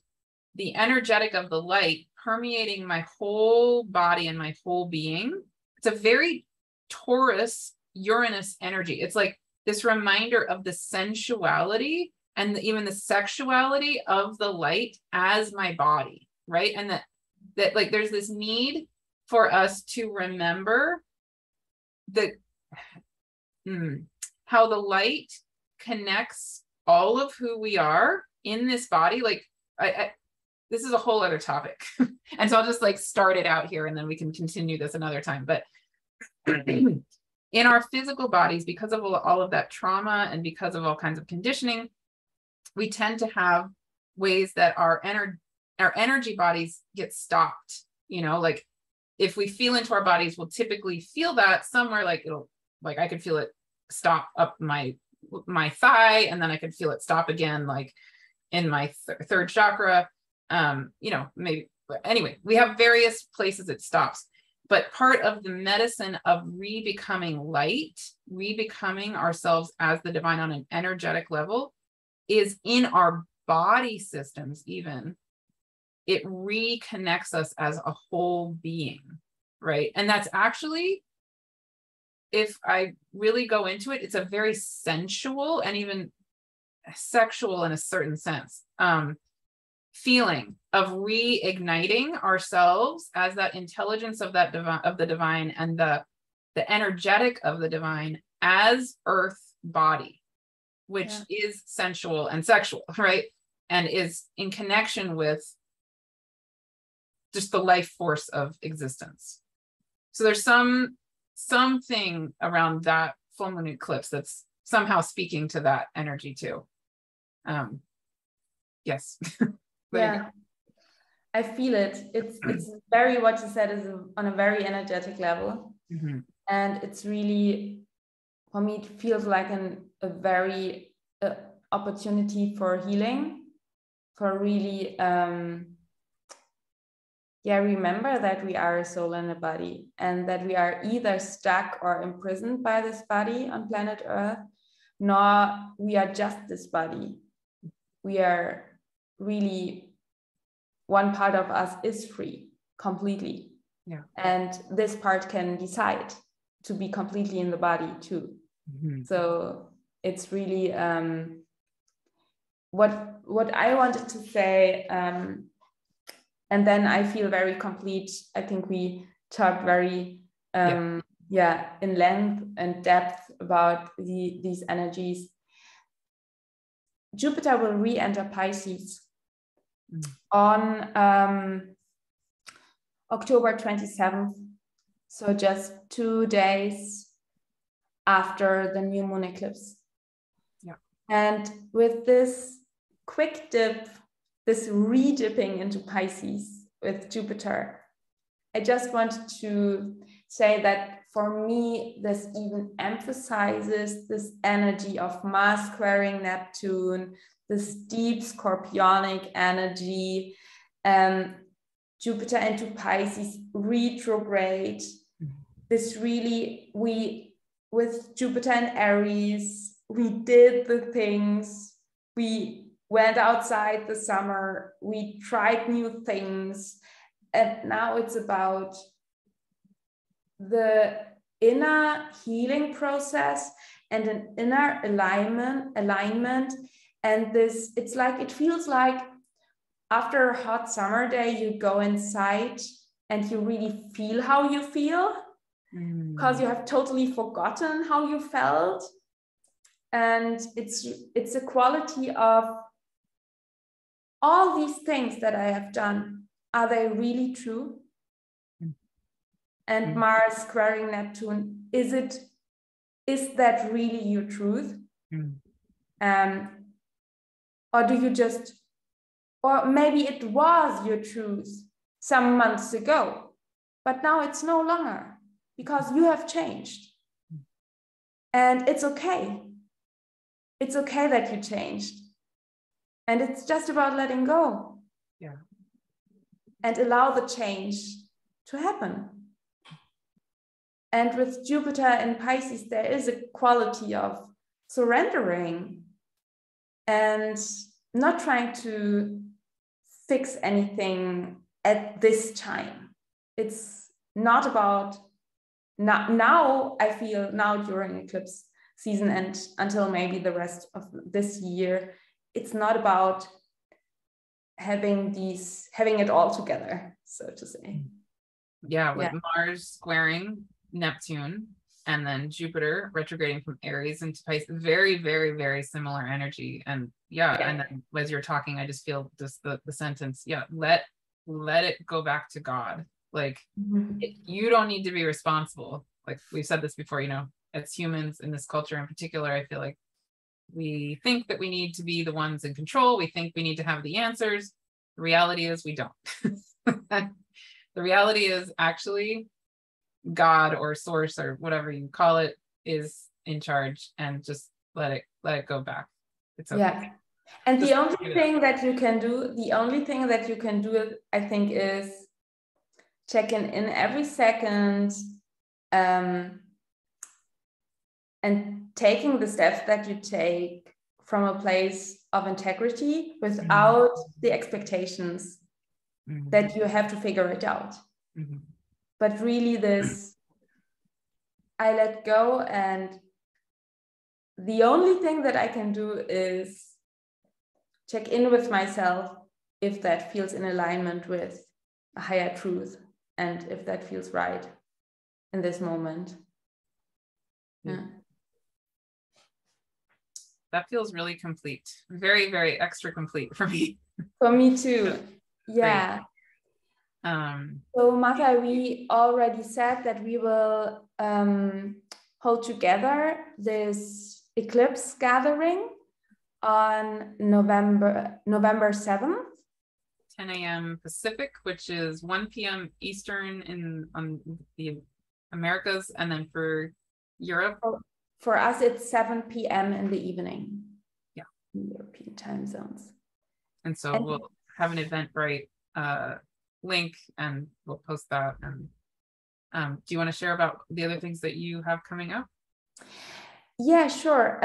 the energetic of the light permeating my whole body and my whole being. It's a very Taurus Uranus energy. It's like this reminder of the sensuality and even the sexuality of the light as my body, right? And that like there's this need for us to remember how the light connects all of who we are in this body. Like this is a whole other topic. And so I'll just like start it out here and then we can continue this another time. But in our physical bodies, because of all of that trauma and because of all kinds of conditioning, we tend to have ways that our energy bodies get stopped. You know, like if we feel into our bodies, we'll typically feel that somewhere, like I could feel it stop up my thigh, and then I could feel it stop again, like in my third chakra. You know, maybe, but anyway, we have various places it stops. But part of the medicine of re-becoming light, re-becoming ourselves as the divine on an energetic level, is in our body systems even. It reconnects us as a whole being, right? And that's actually, if I really go into it, it's a very sensual and even sexual in a certain sense feeling of reigniting ourselves as that intelligence of that the divine and the energetic of the divine as earth body, which is sensual and sexual, right? And is in connection with just the life force of existence. So there's something around that full moon eclipse that's somehow speaking to that energy too. Yes. Yeah, I feel it. It's very, what you said is on a very energetic level. Mm-hmm. And it's really, for me, it feels like a very opportunity for healing, for really, remember that we are a soul and a body, and that we are either stuck or imprisoned by this body on planet Earth, nor we are just this body. We are really, one part of us is free completely. Yeah. And this part can decide to be completely in the body too. Mm-hmm. So it's really what I wanted to say, and then I feel very complete. I think we talked very in length and depth about these energies. Jupiter will re-enter Pisces on October 27th. So just 2 days after the new moon eclipse. Yeah. And with this quick dip, this re-dipping into Pisces with Jupiter, I just want to say that for me, this even emphasizes this energy of Mars squaring Neptune, this deep scorpionic energy, Jupiter into Pisces retrograde. This really, with Jupiter and Aries, we did the things, we went outside the summer, we tried new things, and now it's about the inner healing process and an inner alignment. And this, it's like, it feels like after a hot summer day, you go inside and you really feel how you feel, because you have totally forgotten how you felt. And it's a quality of all these things that I have done. Are they really true? And Mars squaring Neptune, is that really your truth? Or do you just, or maybe it was your truth some months ago, but now it's no longer because you have changed. And it's okay. It's okay that you changed. And it's just about letting go. Yeah. And allow the change to happen. And with Jupiter in Pisces, there is a quality of surrendering and not trying to fix anything at this time. It's not about now I feel now during eclipse season and until maybe the rest of this year, it's not about having it all together, so to say. Yeah, with Mars squaring Neptune and then Jupiter retrograding from Aries into Pisces, very, very, very similar energy. And and then as you're talking, I just feel just the sentence, let it go back to God. Like you don't need to be responsible. Like we've said this before, as humans in this culture in particular, I feel like we think that we need to be the ones in control. We think we need to have the answers. The reality is we don't. The reality is actually God or source or whatever you call it is in charge, and just let it go back. It's okay. Yeah. And just the only thing that you can do, I think, is checking in every second, and taking the steps that you take from a place of integrity without the expectations that you have to figure it out. But really this, I let go, and the only thing that I can do is check in with myself if that feels in alignment with a higher truth and if that feels right in this moment. Yeah. That feels really complete. Very, very extra complete for me. For me too. Yeah. So Martha, we already said that we will hold together this eclipse gathering on November 7th. 10 a.m. Pacific, which is 1 p.m. Eastern on the Americas, and then for Europe. For us, it's 7 p.m. in the evening. Yeah. In European time zones. And so we'll have an Eventbrite link, and we'll post that. And do you want to share about the other things that you have coming up? Yeah, sure.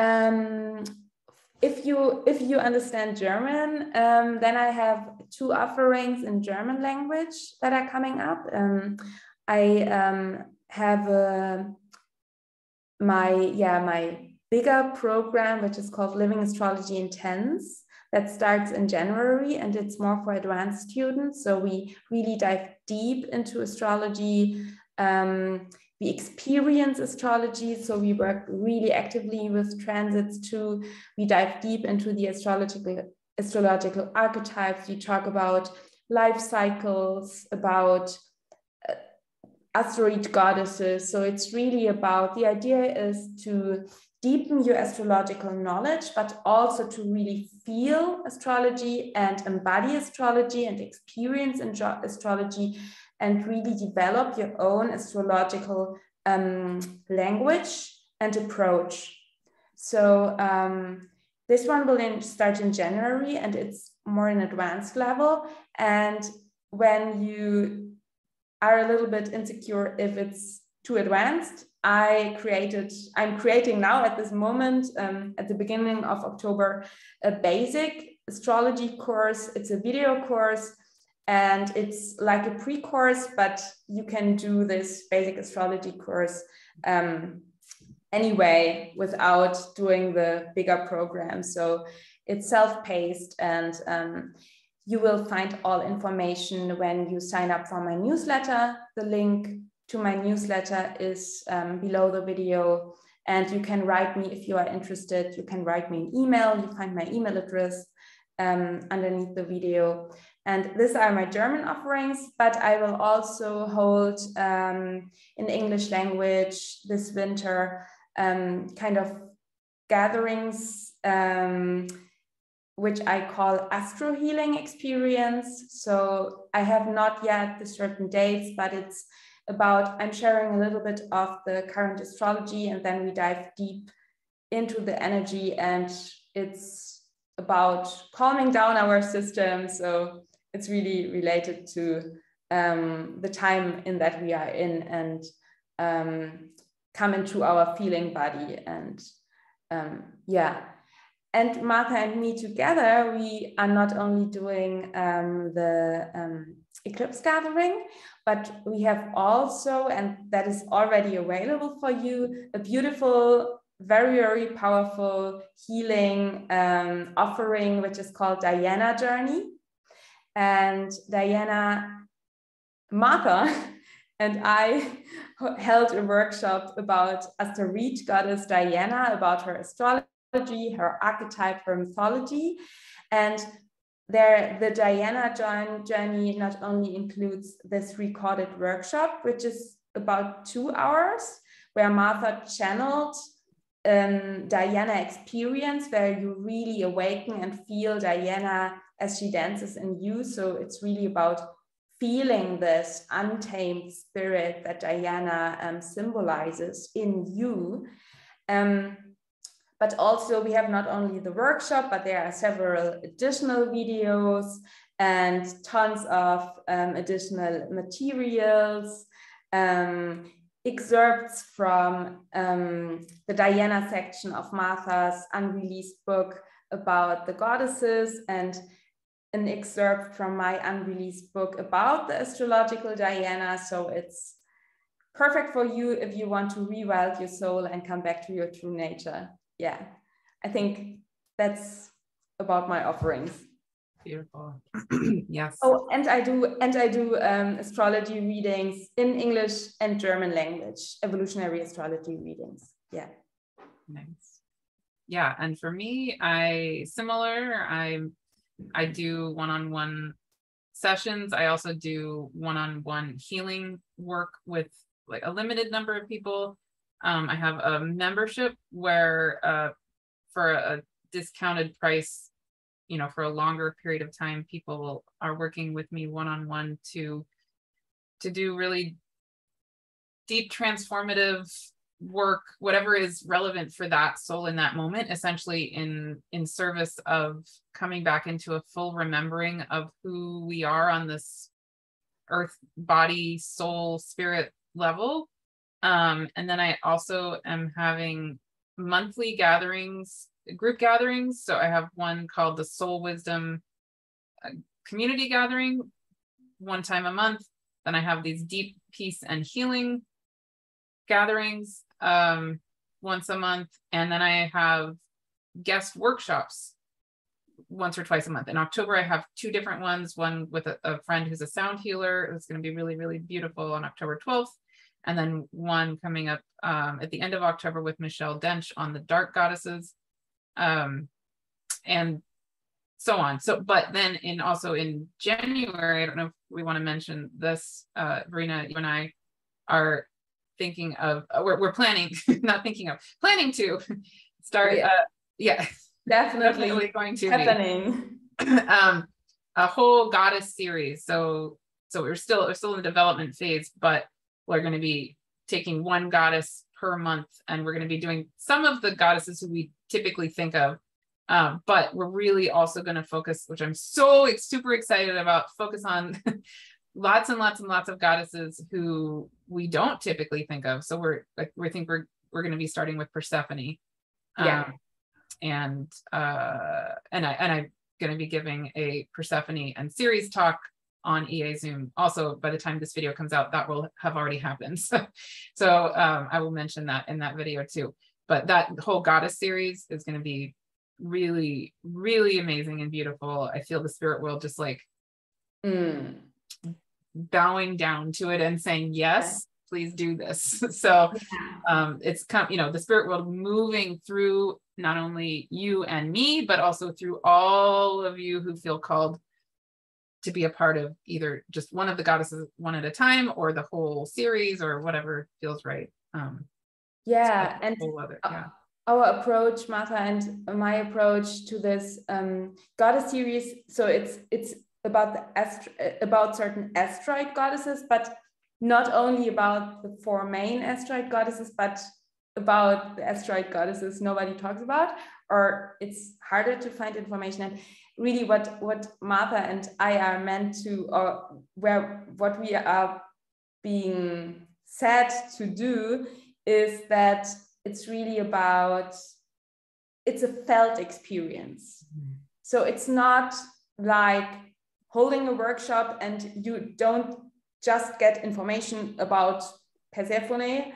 If you understand German, then I have 2 offerings in German language that are coming up. I have my bigger program, which is called Living Astrology Intense, that starts in January, and it's more for advanced students. So we really dive deep into astrology. We experience astrology, so we work really actively with transits too. We dive deep into the astrological archetypes. We talk about life cycles, about asteroid goddesses. So it's really about, the idea is to deepen your astrological knowledge, but also to really feel astrology and embody astrology and experience astrology, and really develop your own astrological language and approach. So this one will start in January, and it's more an advanced level. And when you are a little bit insecure if it's too advanced, I'm creating now at this moment, at the beginning of October, a basic astrology course. It's a video course, and it's like a pre-course, but you can do this basic astrology course anyway without doing the bigger program. So it's self-paced, and you will find all information when you sign up for my newsletter. The link to my newsletter is below the video, and you can write me if you are interested. You can write me an email. You find my email address underneath the video. And these are my German offerings, but I will also hold in English language this winter kind of gatherings, which I call astro healing experience. So I have not yet the certain dates, but it's about, I'm sharing a little bit of the current astrology, and then we dive deep into the energy, and it's about calming down our system. So it's really related to the time in that we are in, and come into our feeling body. And yeah. And Martha and me together, we are not only doing the Eclipse gathering, but we have also, and that is already available for you, a beautiful, very, very powerful healing offering, which is called Diana Journey. And Martha and I held a workshop about asteroid goddess Diana, about her astrology, her archetype, her mythology. And the Diana journey not only includes this recorded workshop, which is about 2 hours, where Martha channeled Diana experience, where you really awaken and feel Diana as she dances in you. So it's really about feeling this untamed spirit that Diana symbolizes in you. But also we have not only the workshop, but there are several additional videos and tons of additional materials, excerpts from the Diana section of Martha's unreleased book about the goddesses, and an excerpt from my unreleased book about the astrological Diana. So it's perfect for you if you want to rewild your soul and come back to your true nature. Yeah, I think that's about my offerings. Beautiful. Yes. Oh, and I do astrology readings in English and German language, evolutionary astrology readings. Yeah. Nice. Yeah, and for me, I do one-on-one sessions. I also do one-on-one healing work with like a limited number of people. I have a membership where for a discounted price, for a longer period of time, people are working with me one-on-one to do really deep transformative work, whatever is relevant for that soul in that moment, essentially in service of coming back into a full remembering of who we are on this earth, body, soul, spirit level. And then I also am having monthly gatherings, group gatherings. So I have one called the Soul Wisdom Community Gathering, one time a month. Then I have these deep peace and healing gatherings once a month. And then I have guest workshops once or twice a month. In October, I have 2 different ones, one with a friend who's a sound healer. It's going to be really, really beautiful on October 12th. And then one coming up at the end of October with Michelle Dench on the dark goddesses. And so on. So, but then also in January, I don't know if we want to mention this, Verena, you and I are thinking of, we're planning, planning to start, definitely going to happening. A whole goddess series. So we're still in the development phase, but we're going to be taking one goddess per month, and we're going to be doing some of the goddesses who we typically think of. But we're really also going to focus, which I'm so super excited about, focus on lots and lots and lots of goddesses who we don't typically think of. So we're going to be starting with Persephone. And I'm going to be giving a Persephone and Ceres talk on EA Zoom. Also, by the time this video comes out, that will have already happened. So I will mention that in that video too. But that whole goddess series is going to be really, really amazing and beautiful. I feel the spirit world just like bowing down to it and saying, yes, please do this. So it's the spirit world moving through not only you and me, but also through all of you who feel called to be a part of either just one of the goddesses one at a time, or the whole series, or whatever feels right. Our approach, Martha, and my approach to this goddess series, so it's about about certain asteroid goddesses, but not only about the 4 main asteroid goddesses, but about the asteroid goddesses nobody talks about, or it's harder to find information. And really what Martha and I are meant to, or what we are being said to do, is that it's really about, it's a felt experience. So it's not like holding a workshop and you don't just get information about Persephone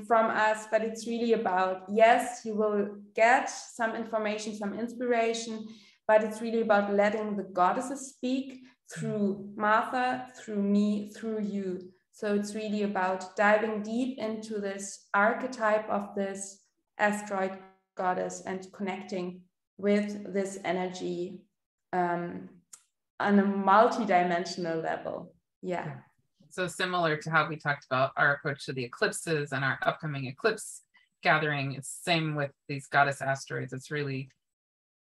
from us, but it's really about, yes, you will get some information, some inspiration, but it's really about letting the goddesses speak through Martha, through me, through you. So it's really about diving deep into this archetype of this asteroid goddess and connecting with this energy on a multi-dimensional level. Yeah. So similar to how we talked about our approach to the eclipses and our upcoming eclipse gathering, it's the same with these goddess asteroids. It's really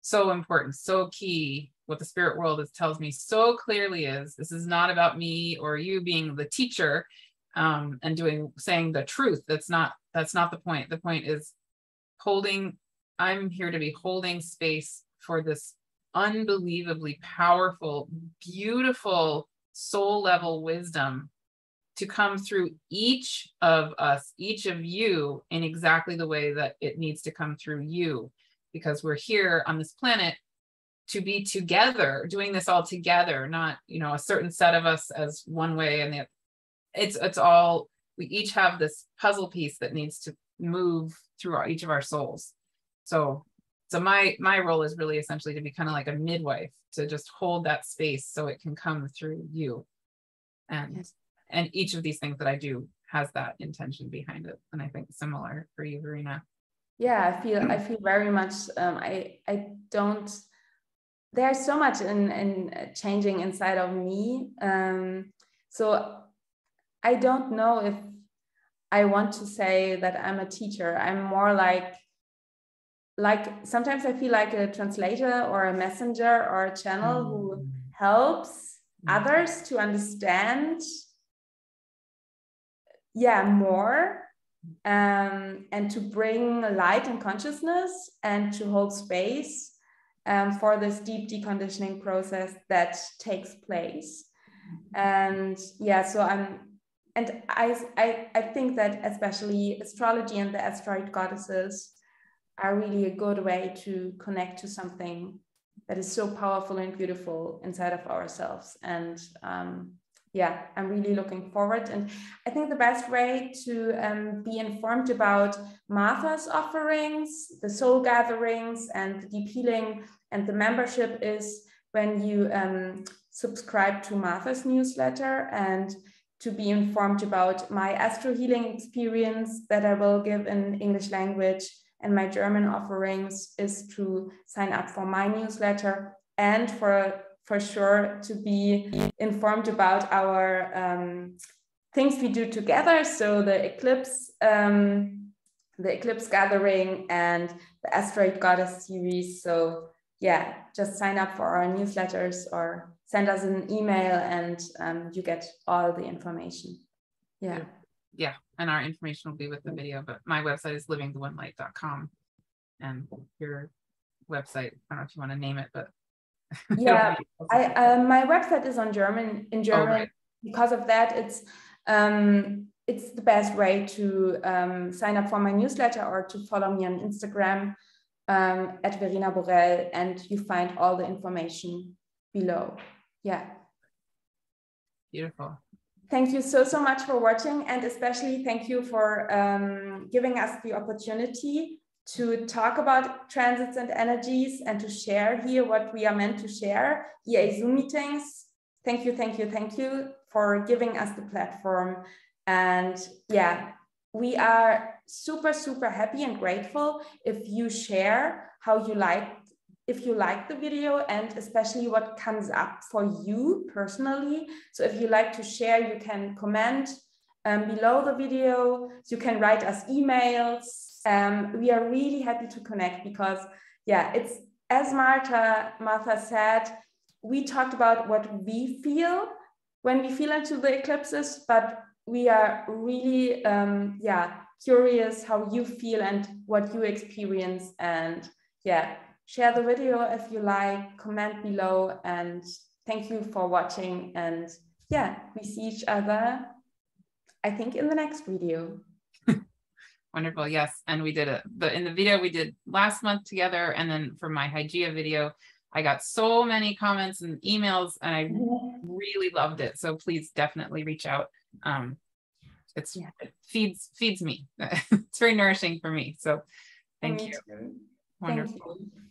so important, so key. What the spirit world tells me so clearly is, this is not about me or you being the teacher and saying the truth. That's not the point. The point is I'm here to be holding space for this unbelievably powerful, beautiful soul level wisdom to come through each of us, each of you, in exactly the way that it needs to come through you, because we're here on this planet to be together, doing this all together, not, a certain set of us as one way, and it's all, we each have this puzzle piece that needs to move through each of our souls. So my role is really essentially to be kind of like a midwife, to just hold that space so it can come through you. And each of these things that I do has that intention behind it. And I think similar for you, Verena. Yeah, I feel very much, there's so much in changing inside of me. So I don't know if I want to say that I'm a teacher. I'm more like sometimes I feel like a translator or a messenger or a channel who helps others to understand more, and to bring light and consciousness and to hold space for this deep deconditioning process that takes place. And I think that especially astrology and the asteroid goddesses are really a good way to connect to something that is so powerful and beautiful inside of ourselves. And I'm really looking forward. And I think the best way to be informed about Martha's offerings, the soul gatherings, and the deep healing and the membership is when you subscribe to Martha's newsletter, and to be informed about my astro healing experience that I will give in English language and my German offerings is to sign up for my newsletter and for sure to be informed about our things we do together. So the Eclipse gathering and the Asteroid Goddess series. So yeah, just sign up for our newsletters or send us an email and you get all the information. Yeah. Yeah. And our information will be with the video, but my website is livingtheonelight.com, and your website, I don't know if you want to name it, but yeah, my website is in German. Oh, right. Because of that, it's the best way to sign up for my newsletter or to follow me on Instagram at Verena Borell, and you find all the information below. Yeah. Beautiful. Thank you so much for watching, and especially thank you for giving us the opportunity to talk about transits and energies and to share here what we are meant to share, EA Zoom meetings. Thank you for giving us the platform. And yeah, we are super, super happy and grateful if you share how you if you like the video, and especially what comes up for you personally. So if you like to share, you can comment below the video. You can write us emails. We are really happy to connect because, yeah, it's as Martha said, we talked about what we feel when we feel into the eclipses, but we are really, curious how you feel and what you experience. And yeah, share the video if you like, comment below, and thank you for watching. And yeah, we see each other, I think, in the next video. Wonderful. Yes. And we did it in the video we did last month together. And then for my Hygeia video, I got so many comments and emails, and I really loved it. So please definitely reach out. It feeds me. It's very nourishing for me. So thank you. Too. Wonderful. Thank you.